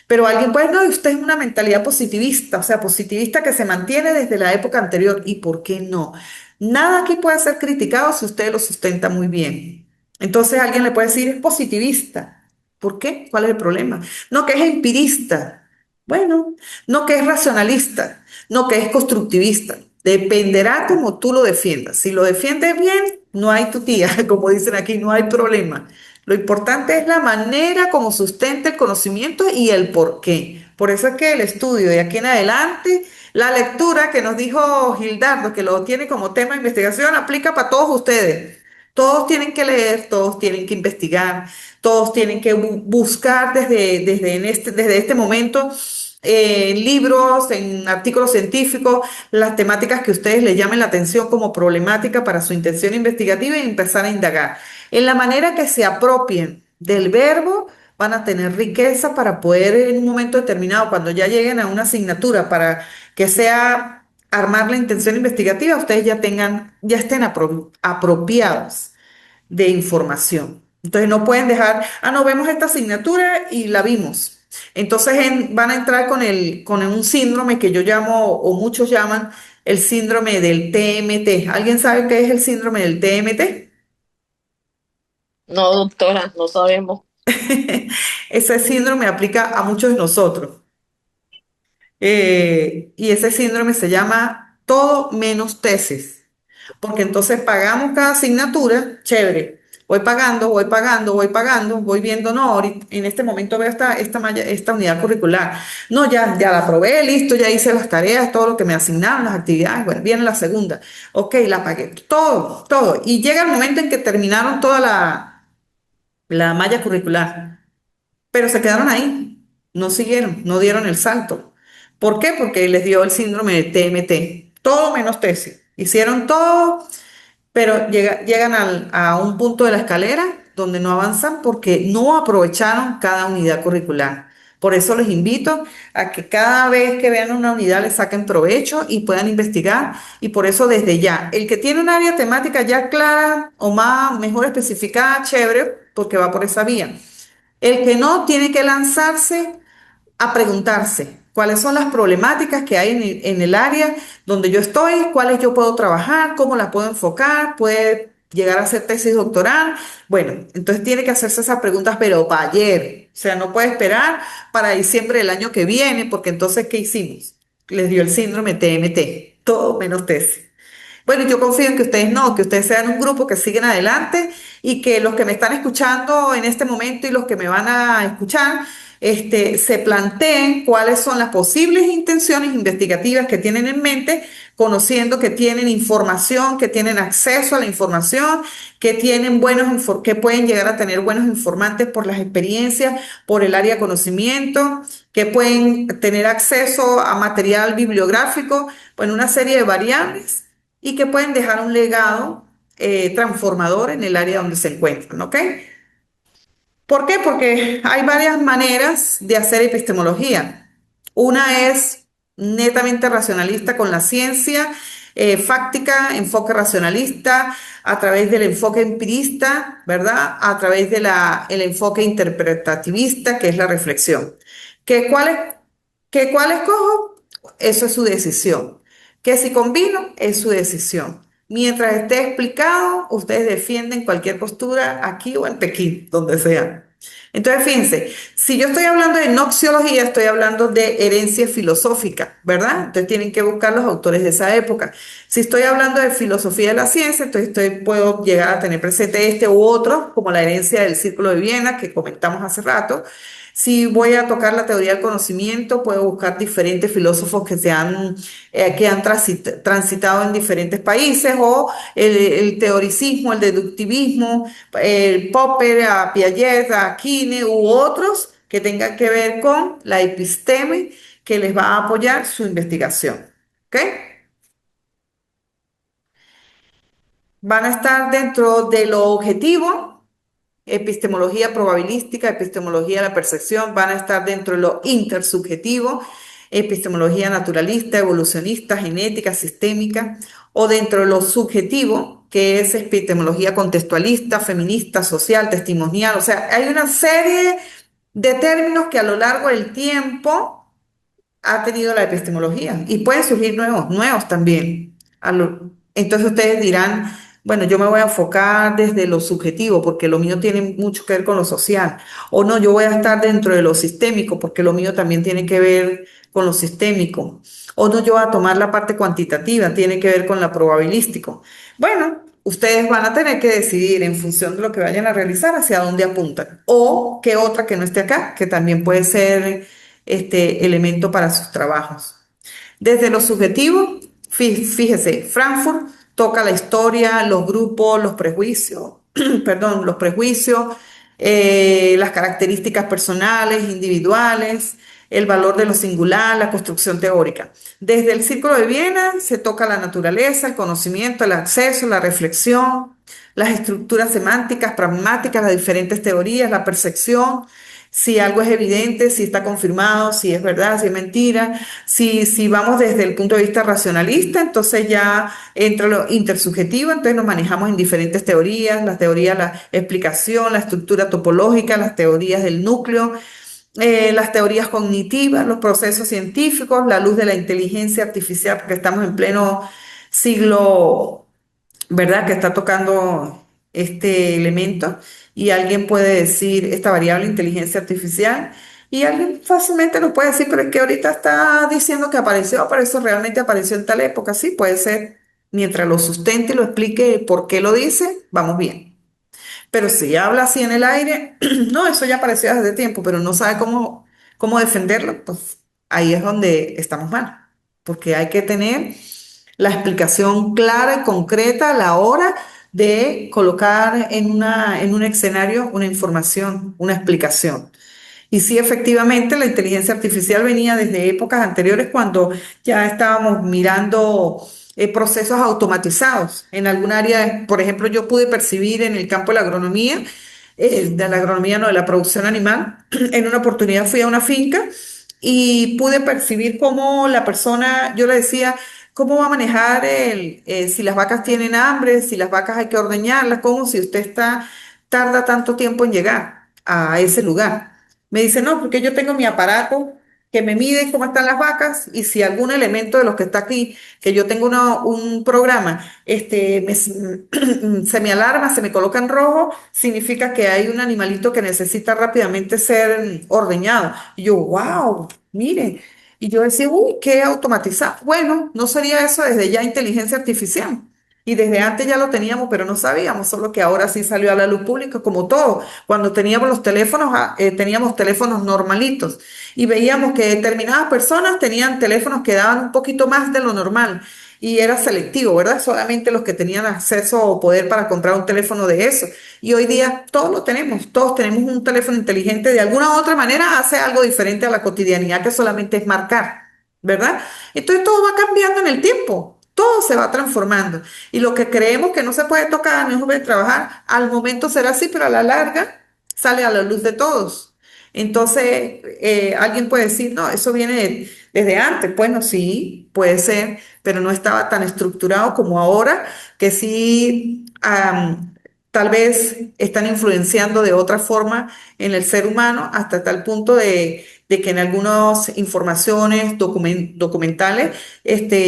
Pero alguien puede, no, y usted es una mentalidad positivista, o sea, positivista que se mantiene desde la época anterior. ¿Y por qué no? Nada aquí puede ser criticado si usted lo sustenta muy bien. Entonces alguien le puede decir, es positivista. ¿Por qué? ¿Cuál es el problema? No, que es empirista. Bueno, no que es racionalista, no que es constructivista. Dependerá como tú lo defiendas. Si lo defiendes bien, no hay tu tía, como dicen aquí, no hay problema. Lo importante es la manera como sustenta el conocimiento y el por qué. Por eso es que el estudio de aquí en adelante, la lectura que nos dijo Gildardo, que lo tiene como tema de investigación, aplica para todos ustedes. Todos tienen que leer, todos tienen que investigar, todos tienen que buscar desde este momento en libros, en artículos científicos, las temáticas que a ustedes les llamen la atención como problemática para su intención investigativa y empezar a indagar. En la manera que se apropien del verbo, van a tener riqueza para poder en un momento determinado, cuando ya lleguen a una asignatura para que sea armar la intención investigativa, ustedes ya estén apropiados de información. Entonces no pueden dejar, no vemos esta asignatura y la vimos. Entonces van a entrar con un síndrome que yo llamo, o muchos llaman, el síndrome del TMT. ¿Alguien sabe qué es el síndrome del TMT? No, doctora, no sabemos. Ese síndrome aplica a muchos de nosotros. Y ese síndrome se llama todo menos tesis. Porque entonces pagamos cada asignatura, chévere. Voy pagando, voy pagando, voy pagando, voy viendo, no, en este momento veo esta unidad curricular. No, ya la aprobé, listo, ya hice las tareas, todo lo que me asignaron, las actividades, bueno, viene la segunda. Ok, la pagué, todo, todo. Y llega el momento en que terminaron toda la malla curricular, pero se quedaron ahí, no siguieron, no dieron el salto. ¿Por qué? Porque les dio el síndrome de TMT, todo menos tesis. Hicieron todo, pero llegan a un punto de la escalera donde no avanzan porque no aprovecharon cada unidad curricular. Por eso les invito a que cada vez que vean una unidad le saquen provecho y puedan investigar. Y por eso desde ya, el que tiene un área temática ya clara o más, mejor especificada, chévere, porque va por esa vía. El que no tiene que lanzarse a preguntarse cuáles son las problemáticas que hay en el área donde yo estoy, cuáles yo puedo trabajar, cómo las puedo enfocar, puede llegar a hacer tesis doctoral. Bueno, entonces tiene que hacerse esas preguntas, pero para ayer. O sea, no puede esperar para diciembre del año que viene, porque entonces, ¿qué hicimos? Les dio el síndrome TMT, todo menos tesis. Bueno, yo confío en que ustedes no, que ustedes sean un grupo que siguen adelante y que los que me están escuchando en este momento y los que me van a escuchar, se planteen cuáles son las posibles intenciones investigativas que tienen en mente, conociendo que tienen información, que tienen acceso a la información, que tienen que pueden llegar a tener buenos informantes por las experiencias, por el área de conocimiento, que pueden tener acceso a material bibliográfico, bueno, una serie de variables y que pueden dejar un legado transformador en el área donde se encuentran, ¿ok? ¿Por qué? Porque hay varias maneras de hacer epistemología. Una es netamente racionalista con la ciencia, fáctica, enfoque racionalista, a través del enfoque empirista, ¿verdad? A través de el enfoque interpretativista, que es la reflexión. ¿Que cuál escojo? Eso es su decisión. Que si combino, es su decisión. Mientras esté explicado, ustedes defienden cualquier postura aquí o en Pekín, donde sea. Entonces, fíjense, si yo estoy hablando de noxiología, estoy hablando de herencia filosófica, ¿verdad? Entonces tienen que buscar los autores de esa época. Si estoy hablando de filosofía de la ciencia, entonces puedo llegar a tener presente este u otro, como la herencia del Círculo de Viena, que comentamos hace rato. Si voy a tocar la teoría del conocimiento, puedo buscar diferentes filósofos que han transitado en diferentes países, o el teoricismo, el deductivismo, el Popper, a Piaget, a Quine u otros que tengan que ver con la episteme que les va a apoyar su investigación. ¿Ok? Van a estar dentro de lo objetivo, epistemología probabilística, epistemología de la percepción, van a estar dentro de lo intersubjetivo, epistemología naturalista, evolucionista, genética, sistémica, o dentro de lo subjetivo, que es epistemología contextualista, feminista, social, testimonial. O sea, hay una serie de términos que a lo largo del tiempo ha tenido la epistemología y pueden surgir nuevos también. Entonces ustedes dirán, bueno, yo me voy a enfocar desde lo subjetivo porque lo mío tiene mucho que ver con lo social. O no, yo voy a estar dentro de lo sistémico porque lo mío también tiene que ver con lo sistémico. O no, yo voy a tomar la parte cuantitativa, tiene que ver con la probabilístico. Bueno, ustedes van a tener que decidir en función de lo que vayan a realizar hacia dónde apuntan. O qué otra que no esté acá, que también puede ser este elemento para sus trabajos. Desde lo subjetivo, fíjese, Frankfurt toca la historia, los grupos, los prejuicios, perdón, los prejuicios, las características personales, individuales, el valor de lo singular, la construcción teórica. Desde el Círculo de Viena se toca la naturaleza, el conocimiento, el acceso, la reflexión, las estructuras semánticas, pragmáticas, las diferentes teorías, la percepción, si algo es evidente, si está confirmado, si es verdad, si es mentira. Si vamos desde el punto de vista racionalista, entonces ya entra lo intersubjetivo, entonces nos manejamos en diferentes teorías, las teorías, la explicación, la estructura topológica, las teorías del núcleo, las teorías cognitivas, los procesos científicos, la luz de la inteligencia artificial, porque estamos en pleno siglo, ¿verdad? Que está tocando este elemento y alguien puede decir esta variable inteligencia artificial y alguien fácilmente nos puede decir, pero es que ahorita está diciendo que apareció, pero eso realmente apareció en tal época. Sí, puede ser. Mientras lo sustente y lo explique por qué lo dice, vamos bien. Pero si habla así en el aire, no, eso ya apareció desde tiempo, pero no sabe cómo defenderlo, pues ahí es donde estamos mal. Porque hay que tener la explicación clara y concreta a la hora de colocar en un escenario una información, una explicación. Y sí, efectivamente, la inteligencia artificial venía desde épocas anteriores cuando ya estábamos mirando procesos automatizados. En algún área, por ejemplo, yo pude percibir en el campo de la agronomía, no, de la producción animal. En una oportunidad fui a una finca y pude percibir cómo la persona, yo le decía, cómo va a manejar si las vacas tienen hambre, si las vacas hay que ordeñarlas, cómo si usted tarda tanto tiempo en llegar a ese lugar. Me dice, no, porque yo tengo mi aparato que me mide cómo están las vacas y si algún elemento de los que está aquí, que yo tengo un programa, se me alarma, se me coloca en rojo, significa que hay un animalito que necesita rápidamente ser ordeñado. Y yo, wow, mire. Y yo decía, uy, qué automatizado. Bueno, no sería eso desde ya inteligencia artificial. Y desde antes ya lo teníamos, pero no sabíamos, solo que ahora sí salió a la luz pública, como todo. Cuando teníamos los teléfonos, teníamos teléfonos normalitos y veíamos que determinadas personas tenían teléfonos que daban un poquito más de lo normal y era selectivo, ¿verdad? Solamente los que tenían acceso o poder para comprar un teléfono de eso. Y hoy día todos lo tenemos, todos tenemos un teléfono inteligente, de alguna u otra manera hace algo diferente a la cotidianidad que solamente es marcar, ¿verdad? Entonces todo va cambiando en el tiempo. Todo se va transformando. Y lo que creemos que no se puede tocar, no se puede trabajar, al momento será así, pero a la larga sale a la luz de todos. Entonces, alguien puede decir, no, eso viene desde antes. Bueno, sí, puede ser, pero no estaba tan estructurado como ahora, que sí, tal vez están influenciando de otra forma en el ser humano hasta tal punto de que en algunas informaciones documentales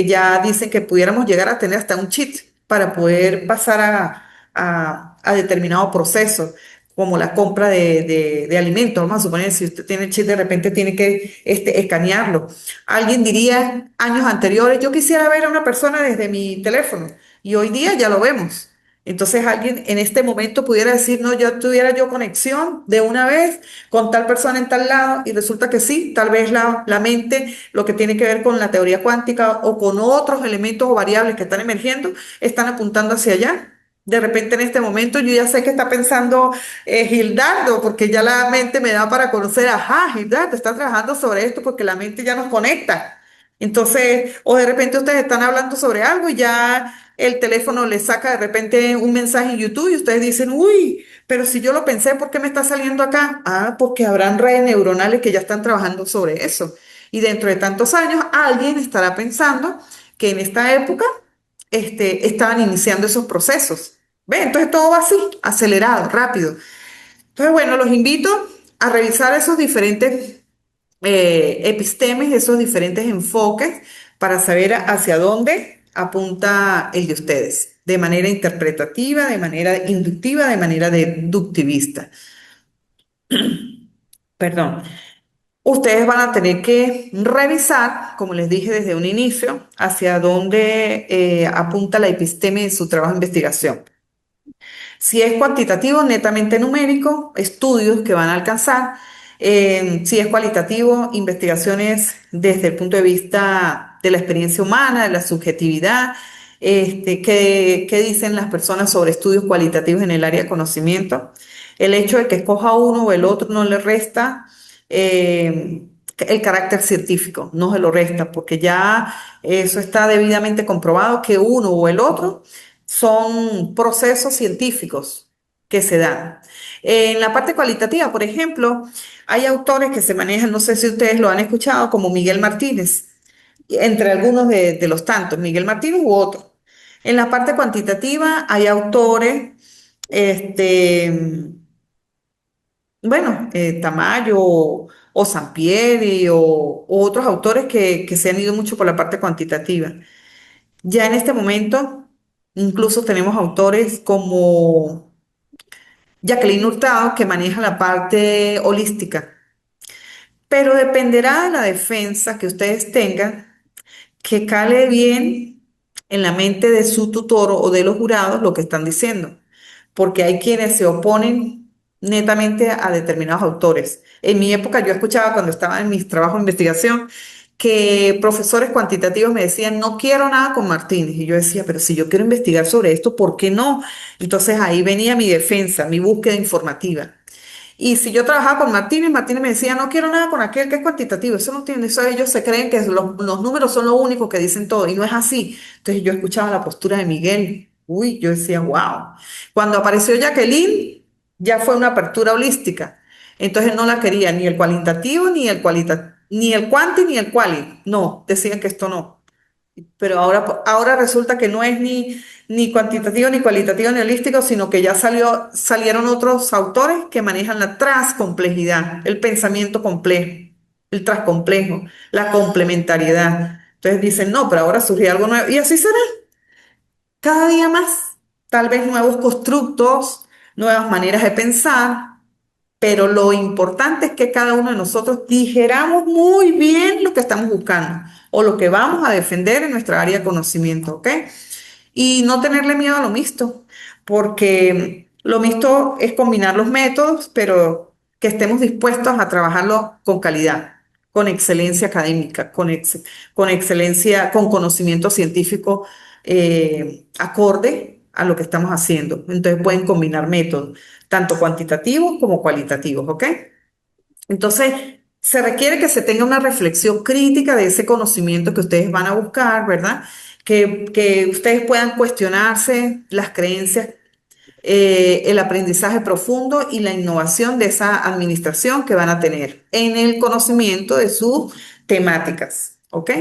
ya dicen que pudiéramos llegar a tener hasta un cheat para poder pasar a determinado proceso, como la compra de alimentos. Vamos a suponer, si usted tiene chip, de repente tiene que escanearlo. Alguien diría años anteriores, yo quisiera ver a una persona desde mi teléfono, y hoy día ya lo vemos. Entonces alguien en este momento pudiera decir, no, yo tuviera yo conexión de una vez con tal persona en tal lado, y resulta que sí, tal vez la mente, lo que tiene que ver con la teoría cuántica o con otros elementos o variables que están emergiendo, están apuntando hacia allá. De repente en este momento yo ya sé que está pensando Gildardo, porque ya la mente me da para conocer, ajá, Gildardo está trabajando sobre esto porque la mente ya nos conecta. Entonces, o de repente ustedes están hablando sobre algo y ya el teléfono les saca de repente un mensaje en YouTube y ustedes dicen, uy, pero si yo lo pensé, ¿por qué me está saliendo acá? Ah, porque habrán redes neuronales que ya están trabajando sobre eso. Y dentro de tantos años alguien estará pensando que en esta época estaban iniciando esos procesos. ¿Ve? Entonces todo va así, acelerado, rápido. Entonces, bueno, los invito a revisar esos diferentes epistemes, esos diferentes enfoques para saber hacia dónde apunta el de ustedes, de manera interpretativa, de manera inductiva, de manera deductivista. Perdón. Ustedes van a tener que revisar, como les dije desde un inicio, hacia dónde apunta la episteme en su trabajo de investigación. Si es cuantitativo, netamente numérico, estudios que van a alcanzar. Si es cualitativo, investigaciones desde el punto de vista de la experiencia humana, de la subjetividad, qué dicen las personas sobre estudios cualitativos en el área de conocimiento. El hecho de que escoja uno o el otro no le resta el carácter científico, no se lo resta, porque ya eso está debidamente comprobado que uno o el otro son procesos científicos que se dan. En la parte cualitativa, por ejemplo, hay autores que se manejan, no sé si ustedes lo han escuchado, como Miguel Martínez, entre algunos de los tantos, Miguel Martínez u otros. En la parte cuantitativa hay autores, este, bueno, Tamayo o Sampieri o otros autores que se han ido mucho por la parte cuantitativa. Ya en este momento, incluso tenemos autores como Jacqueline Hurtado, que maneja la parte holística, pero dependerá de la defensa que ustedes tengan, que cale bien en la mente de su tutor o de los jurados lo que están diciendo, porque hay quienes se oponen netamente a determinados autores. En mi época yo escuchaba cuando estaba en mis trabajos de investigación que profesores cuantitativos me decían, no quiero nada con Martínez. Y yo decía, pero si yo quiero investigar sobre esto, ¿por qué no? Entonces ahí venía mi defensa, mi búsqueda informativa. Y si yo trabajaba con Martínez, Martínez me decía, no quiero nada con aquel que es cuantitativo, eso no tiene, eso ellos se creen que los números son lo único que dicen todo, y no es así. Entonces yo escuchaba la postura de Miguel, uy, yo decía, wow. Cuando apareció Jacqueline, ya fue una apertura holística. Entonces no la quería ni el cualitativo, ni el cuanti, ni el quali. No, decían que esto no. Pero ahora resulta que no es ni cuantitativo, ni cualitativo, ni holístico, sino que ya salieron otros autores que manejan la transcomplejidad, el pensamiento complejo, el transcomplejo, la complementariedad. Entonces dicen, no, pero ahora surge algo nuevo. Y así será, cada día más. Tal vez nuevos constructos, nuevas maneras de pensar, pero lo importante es que cada uno de nosotros digeramos muy bien lo que estamos buscando o lo que vamos a defender en nuestra área de conocimiento, ¿ok? Y no tenerle miedo a lo mixto, porque lo mixto es combinar los métodos, pero que estemos dispuestos a trabajarlo con calidad, con excelencia académica, con excelencia, con conocimiento científico acorde a lo que estamos haciendo. Entonces pueden combinar métodos, tanto cuantitativos como cualitativos, ¿ok? Entonces, se requiere que se tenga una reflexión crítica de ese conocimiento que ustedes van a buscar, ¿verdad? Que ustedes puedan cuestionarse las creencias, el aprendizaje profundo y la innovación de esa administración que van a tener en el conocimiento de sus temáticas, ¿ok?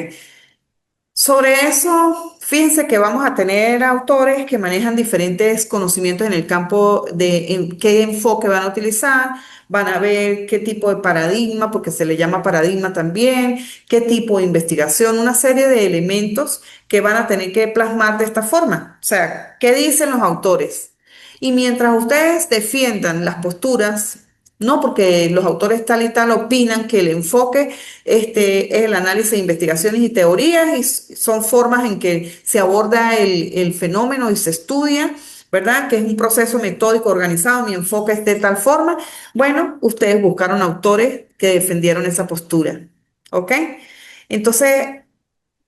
Sobre eso, fíjense que vamos a tener autores que manejan diferentes conocimientos en el campo de qué enfoque van a utilizar, van a ver qué tipo de paradigma, porque se le llama paradigma también, qué tipo de investigación, una serie de elementos que van a tener que plasmar de esta forma. O sea, ¿qué dicen los autores? Y mientras ustedes defiendan las posturas, no porque los autores tal y tal opinan que el enfoque es el análisis de investigaciones y teorías y son formas en que se aborda el fenómeno y se estudia, ¿verdad? Que es un proceso metódico organizado, mi enfoque es de tal forma. Bueno, ustedes buscaron autores que defendieron esa postura, ¿ok? Entonces,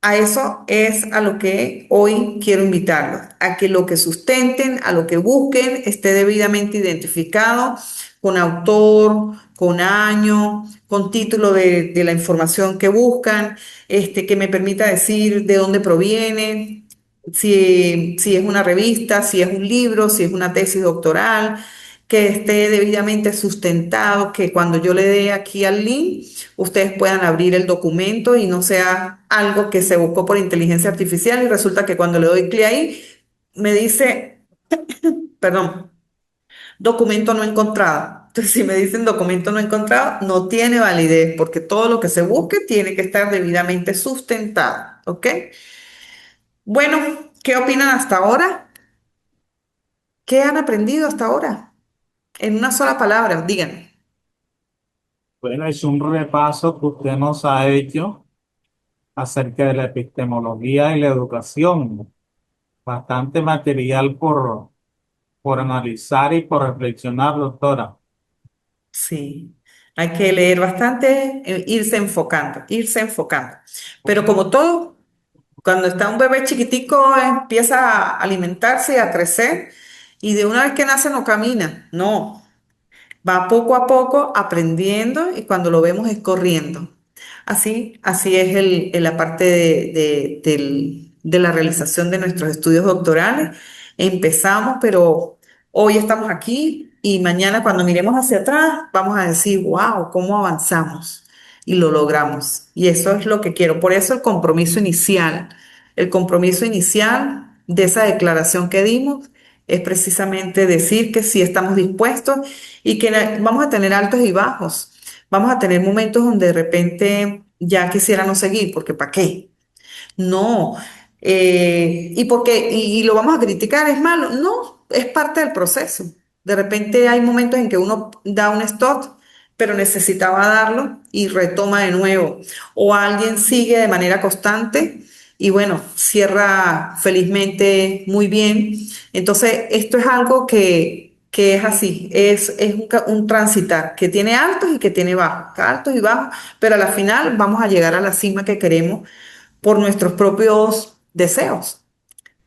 a eso es a lo que hoy quiero invitarlos, a que lo que sustenten, a lo que busquen, esté debidamente identificado con autor, con año, con título de la información que buscan, que me permita decir de dónde proviene, si es una revista, si es un libro, si es una tesis doctoral, que esté debidamente sustentado, que cuando yo le dé aquí al link, ustedes puedan abrir el documento y no sea algo que se buscó por inteligencia artificial y resulta que cuando le doy clic ahí, me dice, perdón, documento no encontrado. Entonces, si me dicen documento no encontrado, no tiene validez porque todo lo que se busque tiene que estar debidamente sustentado, ¿ok? Bueno, ¿qué opinan hasta ahora? ¿Qué han aprendido hasta ahora? En una sola palabra, díganme. Bueno, es un repaso que usted nos ha hecho acerca de la epistemología y la educación. Bastante material por analizar y por reflexionar, doctora. Sí, hay que leer bastante, irse enfocando, irse enfocando. Pero como todo, Cuando está un bebé chiquitico, empieza a alimentarse y a crecer, y de una vez que nace no camina, no. Va poco a poco aprendiendo y cuando lo vemos es corriendo. Así es la parte de la realización de nuestros estudios doctorales. Empezamos, pero hoy estamos aquí y mañana cuando miremos hacia atrás vamos a decir, wow, cómo avanzamos y lo logramos. Y eso es lo que quiero. Por eso el compromiso inicial de esa declaración que dimos es precisamente decir que sí estamos dispuestos y que vamos a tener altos y bajos. Vamos a tener momentos donde de repente ya quisiera no seguir, porque ¿para qué? No. ¿Y porque y lo vamos a criticar? ¿Es malo? No, es parte del proceso. De repente hay momentos en que uno da un stop, pero necesitaba darlo y retoma de nuevo. O alguien sigue de manera constante y bueno, cierra felizmente muy bien. Entonces, esto es algo que es así, es un transitar que tiene altos y que tiene bajos, altos y bajos, pero a la final vamos a llegar a la cima que queremos por nuestros propios deseos,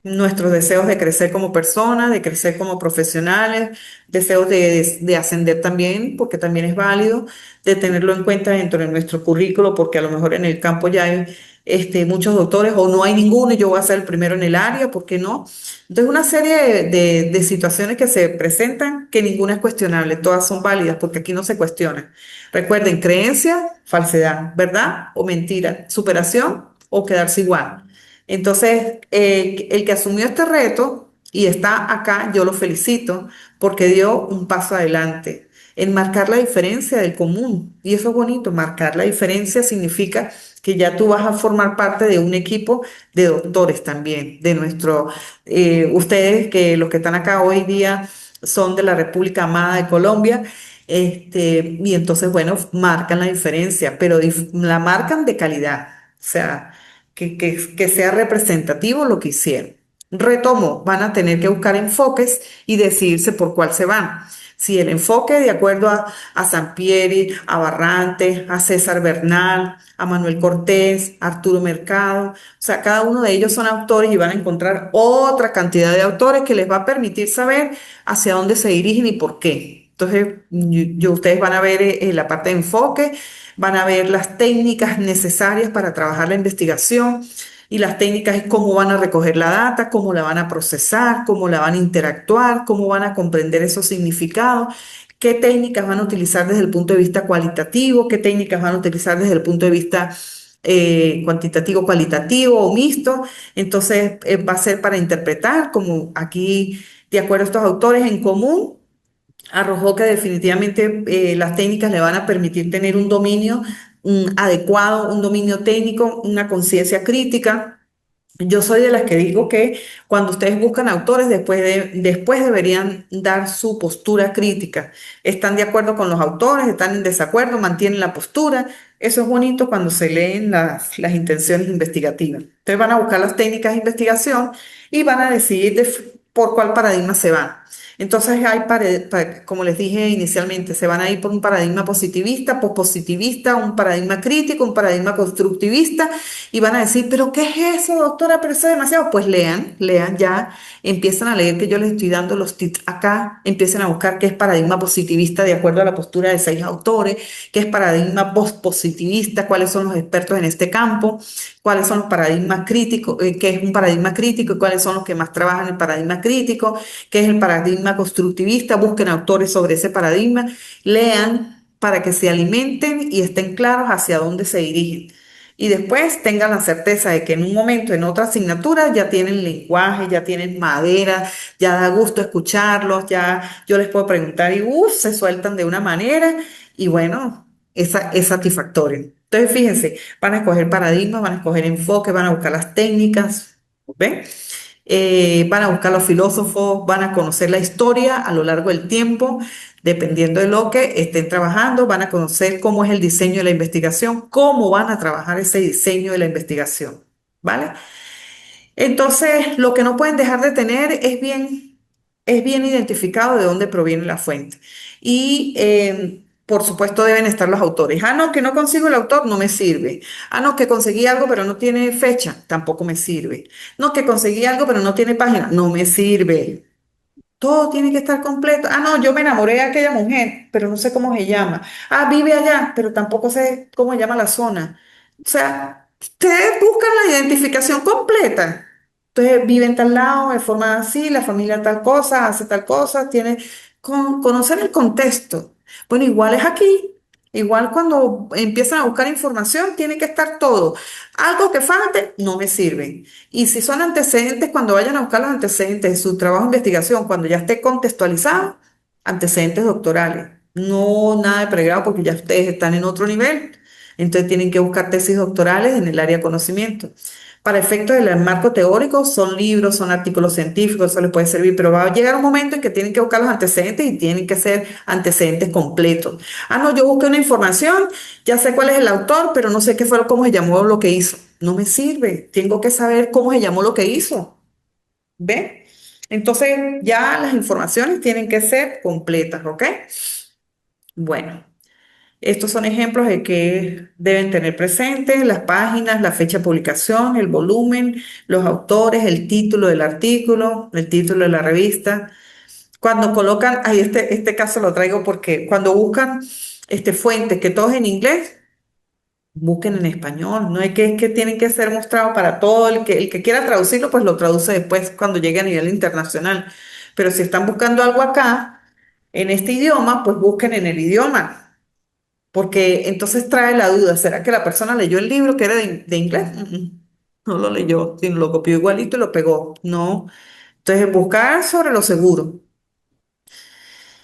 nuestros deseos de crecer como personas, de crecer como profesionales, deseos de ascender también, porque también es válido, de tenerlo en cuenta dentro de nuestro currículo, porque a lo mejor en el campo ya hay muchos doctores o no hay ninguno y yo voy a ser el primero en el área, ¿por qué no? Entonces, una serie de situaciones que se presentan que ninguna es cuestionable, todas son válidas porque aquí no se cuestionan. Recuerden, creencia, falsedad, verdad o mentira, superación o quedarse igual. Entonces, el que asumió este reto y está acá, yo lo felicito porque dio un paso adelante en marcar la diferencia del común. Y eso es bonito, marcar la diferencia significa que ya tú vas a formar parte de un equipo de doctores también, de ustedes que los que están acá hoy día son de la República Amada de Colombia. Y entonces, bueno, marcan la diferencia, pero la marcan de calidad. O sea, que sea representativo lo que hicieron. Retomo, van a tener que buscar enfoques y decidirse por cuál se van. Si el enfoque de acuerdo a Sampieri, a Barrantes, a César Bernal, a Manuel Cortés, a Arturo Mercado, o sea, cada uno de ellos son autores y van a encontrar otra cantidad de autores que les va a permitir saber hacia dónde se dirigen y por qué. Entonces, ustedes van a ver la parte de enfoque, van a ver las técnicas necesarias para trabajar la investigación y las técnicas es cómo van a recoger la data, cómo la van a procesar, cómo la van a interactuar, cómo van a comprender esos significados, qué técnicas van a utilizar desde el punto de vista cualitativo, qué técnicas van a utilizar desde el punto de vista cuantitativo, cualitativo o mixto. Entonces, va a ser para interpretar, como aquí, de acuerdo a estos autores en común arrojó que definitivamente las técnicas le van a permitir tener un dominio adecuado, un dominio técnico, una conciencia crítica. Yo soy de las que digo que cuando ustedes buscan autores, después deberían dar su postura crítica. ¿Están de acuerdo con los autores? ¿Están en desacuerdo? ¿Mantienen la postura? Eso es bonito cuando se leen las intenciones investigativas. Entonces van a buscar las técnicas de investigación y van a decidir por cuál paradigma se van. Entonces como les dije inicialmente, se van a ir por un paradigma positivista, pospositivista, un paradigma crítico, un paradigma constructivista y van a decir, pero ¿qué es eso, doctora? Pero eso es demasiado. Pues lean ya, empiezan a leer que yo les estoy dando los tips acá, empiecen a buscar qué es paradigma positivista de acuerdo a la postura de 6 autores, qué es paradigma pospositivista, cuáles son los expertos en este campo, cuáles son los paradigmas críticos, qué es un paradigma crítico y cuáles son los que más trabajan el paradigma crítico, qué es el paradigma constructivista, busquen autores sobre ese paradigma, lean para que se alimenten y estén claros hacia dónde se dirigen. Y después tengan la certeza de que en un momento, en otra asignatura, ya tienen lenguaje, ya tienen madera, ya da gusto escucharlos, ya yo les puedo preguntar y se sueltan de una manera y bueno, es satisfactorio. Entonces, fíjense, van a escoger paradigmas, van a escoger enfoque, van a buscar las técnicas, ¿ven? Van a buscar los filósofos, van a conocer la historia a lo largo del tiempo, dependiendo de lo que estén trabajando, van a conocer cómo es el diseño de la investigación, cómo van a trabajar ese diseño de la investigación, ¿vale? Entonces, lo que no pueden dejar de tener es bien identificado de dónde proviene la fuente. Y por supuesto deben estar los autores. Ah, no, que no consigo el autor, no me sirve. Ah, no, que conseguí algo pero no tiene fecha, tampoco me sirve. No, que conseguí algo pero no tiene página, no me sirve. Todo tiene que estar completo. Ah, no, yo me enamoré de aquella mujer, pero no sé cómo se llama. Ah, vive allá, pero tampoco sé cómo se llama la zona. O sea, ustedes buscan la identificación completa. Entonces, vive en tal lado, de forma así, la familia tal cosa, hace tal cosa, tiene conocer el contexto. Bueno, igual es aquí. Igual cuando empiezan a buscar información, tiene que estar todo. Algo que falte, no me sirve. Y si son antecedentes, cuando vayan a buscar los antecedentes de su trabajo de investigación, cuando ya esté contextualizado, antecedentes doctorales. No nada de pregrado porque ya ustedes están en otro nivel. Entonces tienen que buscar tesis doctorales en el área de conocimiento. Para efectos del marco teórico, son libros, son artículos científicos, eso les puede servir, pero va a llegar un momento en que tienen que buscar los antecedentes y tienen que ser antecedentes completos. Ah, no, yo busqué una información, ya sé cuál es el autor, pero no sé qué fue, cómo se llamó lo que hizo. No me sirve, tengo que saber cómo se llamó lo que hizo. ¿Ve? Entonces ya las informaciones tienen que ser completas, ¿ok? Bueno, estos son ejemplos de que deben tener presentes las páginas, la fecha de publicación, el volumen, los autores, el título del artículo, el título de la revista. Cuando colocan, ahí este caso lo traigo porque cuando buscan fuentes que todo es en inglés, busquen en español, no es que tienen que ser mostrados para todo, el que quiera traducirlo, pues lo traduce después cuando llegue a nivel internacional. Pero si están buscando algo acá, en este idioma, pues busquen en el idioma, porque entonces trae la duda, ¿será que la persona leyó el libro que era de inglés? No lo leyó, sino lo copió igualito y lo pegó. No. Entonces, buscar sobre lo seguro.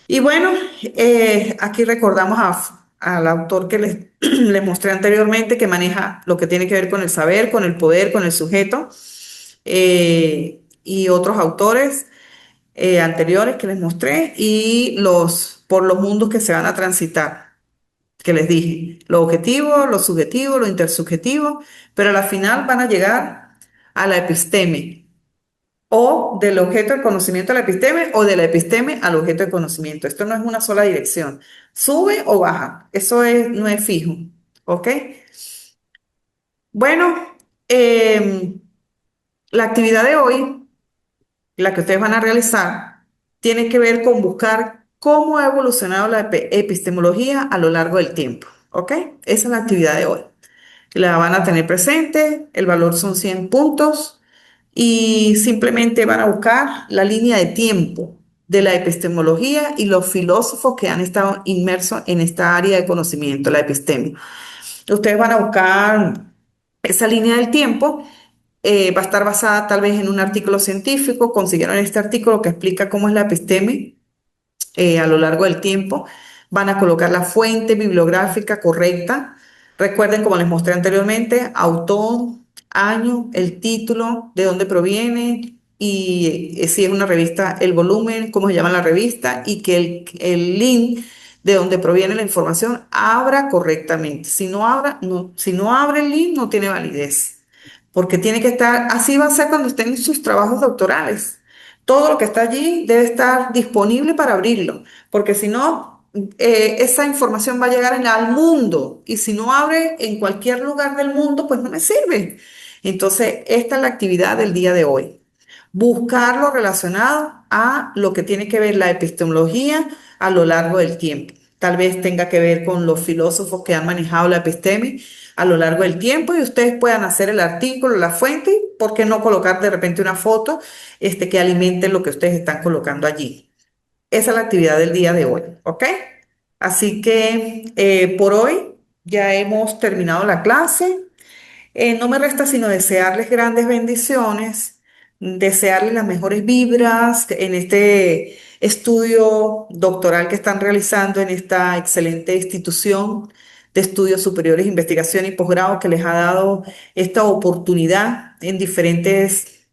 Y bueno, aquí recordamos al autor que les, les mostré anteriormente, que maneja lo que tiene que ver con el saber, con el poder, con el sujeto, y otros autores anteriores que les mostré, y por los mundos que se van a transitar, que les dije, lo objetivo, lo subjetivo, lo intersubjetivo, pero a la final van a llegar a la episteme, o del objeto del conocimiento a la episteme o de la episteme al objeto de conocimiento. Esto no es una sola dirección. Sube o baja. No es fijo. ¿Ok? Bueno, em, la actividad de hoy, la que ustedes van a realizar, tiene que ver con buscar cómo ha evolucionado la epistemología a lo largo del tiempo. ¿Ok? Esa es la actividad de hoy. La van a tener presente, el valor son 100 puntos y simplemente van a buscar la línea de tiempo de la epistemología y los filósofos que han estado inmersos en esta área de conocimiento, la episteme. Ustedes van a buscar esa línea del tiempo, va a estar basada tal vez en un artículo científico, consiguieron este artículo que explica cómo es la episteme a lo largo del tiempo. Van a colocar la fuente bibliográfica correcta. Recuerden, como les mostré anteriormente, autor, año, el título, de dónde proviene y si es una revista, el volumen, cómo se llama la revista y que el link de donde proviene la información abra correctamente. Si no abre el link, no tiene validez, porque tiene que estar, así va a ser cuando estén en sus trabajos doctorales. Todo lo que está allí debe estar disponible para abrirlo, porque si no, esa información va a llegar al mundo y si no abre en cualquier lugar del mundo, pues no me sirve. Entonces, esta es la actividad del día de hoy. Buscar lo relacionado a lo que tiene que ver la epistemología a lo largo del tiempo. Tal vez tenga que ver con los filósofos que han manejado la episteme a lo largo del tiempo y ustedes puedan hacer el artículo, la fuente, y ¿por qué no colocar de repente una foto que alimente lo que ustedes están colocando allí? Esa es la actividad del día de hoy, ¿ok? Así que por hoy ya hemos terminado la clase. No me resta sino desearles grandes bendiciones, desearles las mejores vibras en este estudio doctoral que están realizando en esta excelente institución de estudios superiores, investigación y posgrado que les ha dado esta oportunidad en diferentes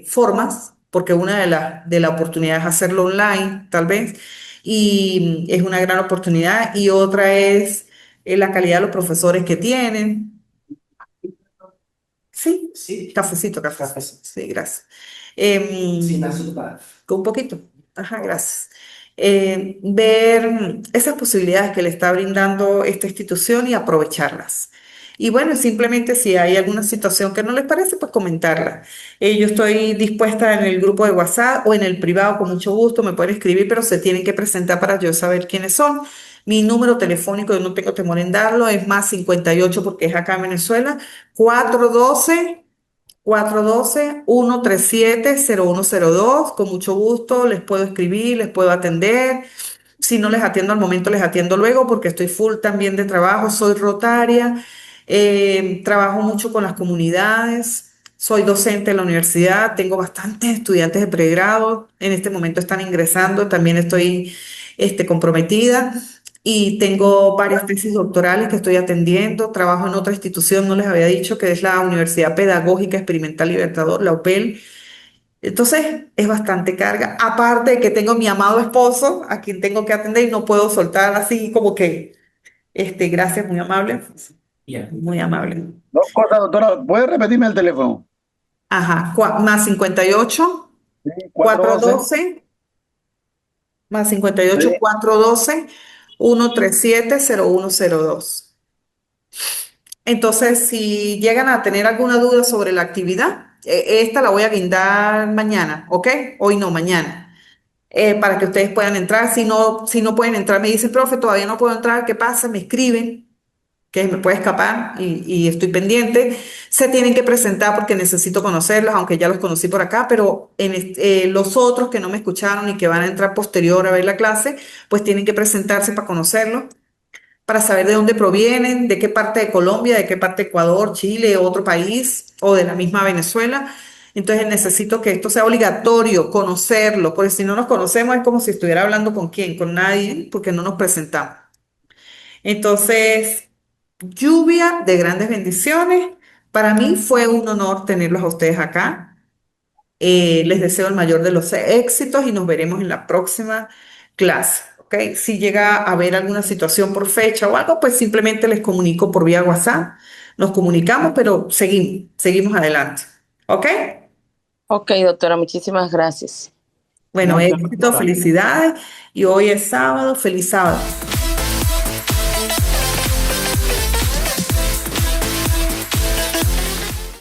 formas, porque una de las oportunidades es hacerlo online, tal vez, y es una gran oportunidad, y otra es la calidad de los profesores que tienen. Sí, sí. Cafecito, cafecito. Sí, gracias. Sin azúcar. Con un poquito. Ajá, gracias. ver esas posibilidades que le está brindando esta institución y aprovecharlas. Y bueno, simplemente si hay alguna situación que no les parece, pues comentarla. Yo estoy dispuesta en el grupo de WhatsApp o en el privado con mucho gusto, me pueden escribir, pero se tienen que presentar para yo saber quiénes son. Mi número telefónico, yo no tengo temor en darlo, es más 58 porque es acá en Venezuela, 412-137-0102. Con mucho gusto les puedo escribir, les puedo atender. Si no les atiendo al momento, les atiendo luego porque estoy full también de trabajo. Soy rotaria, trabajo mucho con las comunidades. Soy docente en la universidad, tengo bastantes estudiantes de pregrado. En este momento están ingresando, también estoy comprometida y tengo varias tesis doctorales que estoy atendiendo. Trabajo en otra institución, no les había dicho, que es la Universidad Pedagógica Experimental Libertador, la UPEL. Entonces es bastante carga. Aparte de que tengo mi amado esposo, a quien tengo que atender y no puedo soltar así como que, gracias, muy amable. Muy amable. Dos cosas, doctora. ¿Puede repetirme el teléfono? Ajá, más 58, Sí, 412. 412, más 58, Sí. 412, 137-0102. Entonces, si llegan a tener alguna duda sobre la actividad, esta la voy a guindar mañana, ¿ok? Hoy no, mañana, para que ustedes puedan entrar. Si no pueden entrar, me dicen, profe, todavía no puedo entrar, ¿qué pasa? Me escriben, que me puede escapar y estoy pendiente. Se tienen que presentar porque necesito conocerlos, aunque ya los conocí por acá, pero los otros que no me escucharon y que van a entrar posterior a ver la clase, pues tienen que presentarse para conocerlos, para saber de dónde provienen, de qué parte de Colombia, de qué parte de Ecuador, Chile, otro país o de la misma Venezuela. Entonces necesito que esto sea obligatorio, conocerlo, porque si no nos conocemos es como si estuviera hablando con quién, con nadie, porque no nos presentamos. Entonces, lluvia de grandes bendiciones. Para mí fue un honor tenerlos a ustedes acá. Les deseo el mayor de los éxitos y nos veremos en la próxima clase. ¿Ok? Si llega a haber alguna situación por fecha o algo, pues simplemente les comunico por vía WhatsApp. Nos comunicamos, pero seguimos adelante. ¿Ok? Ok, doctora, muchísimas gracias. Bueno, Muchas éxito, gracias. felicidades. Y hoy es sábado. Feliz sábado.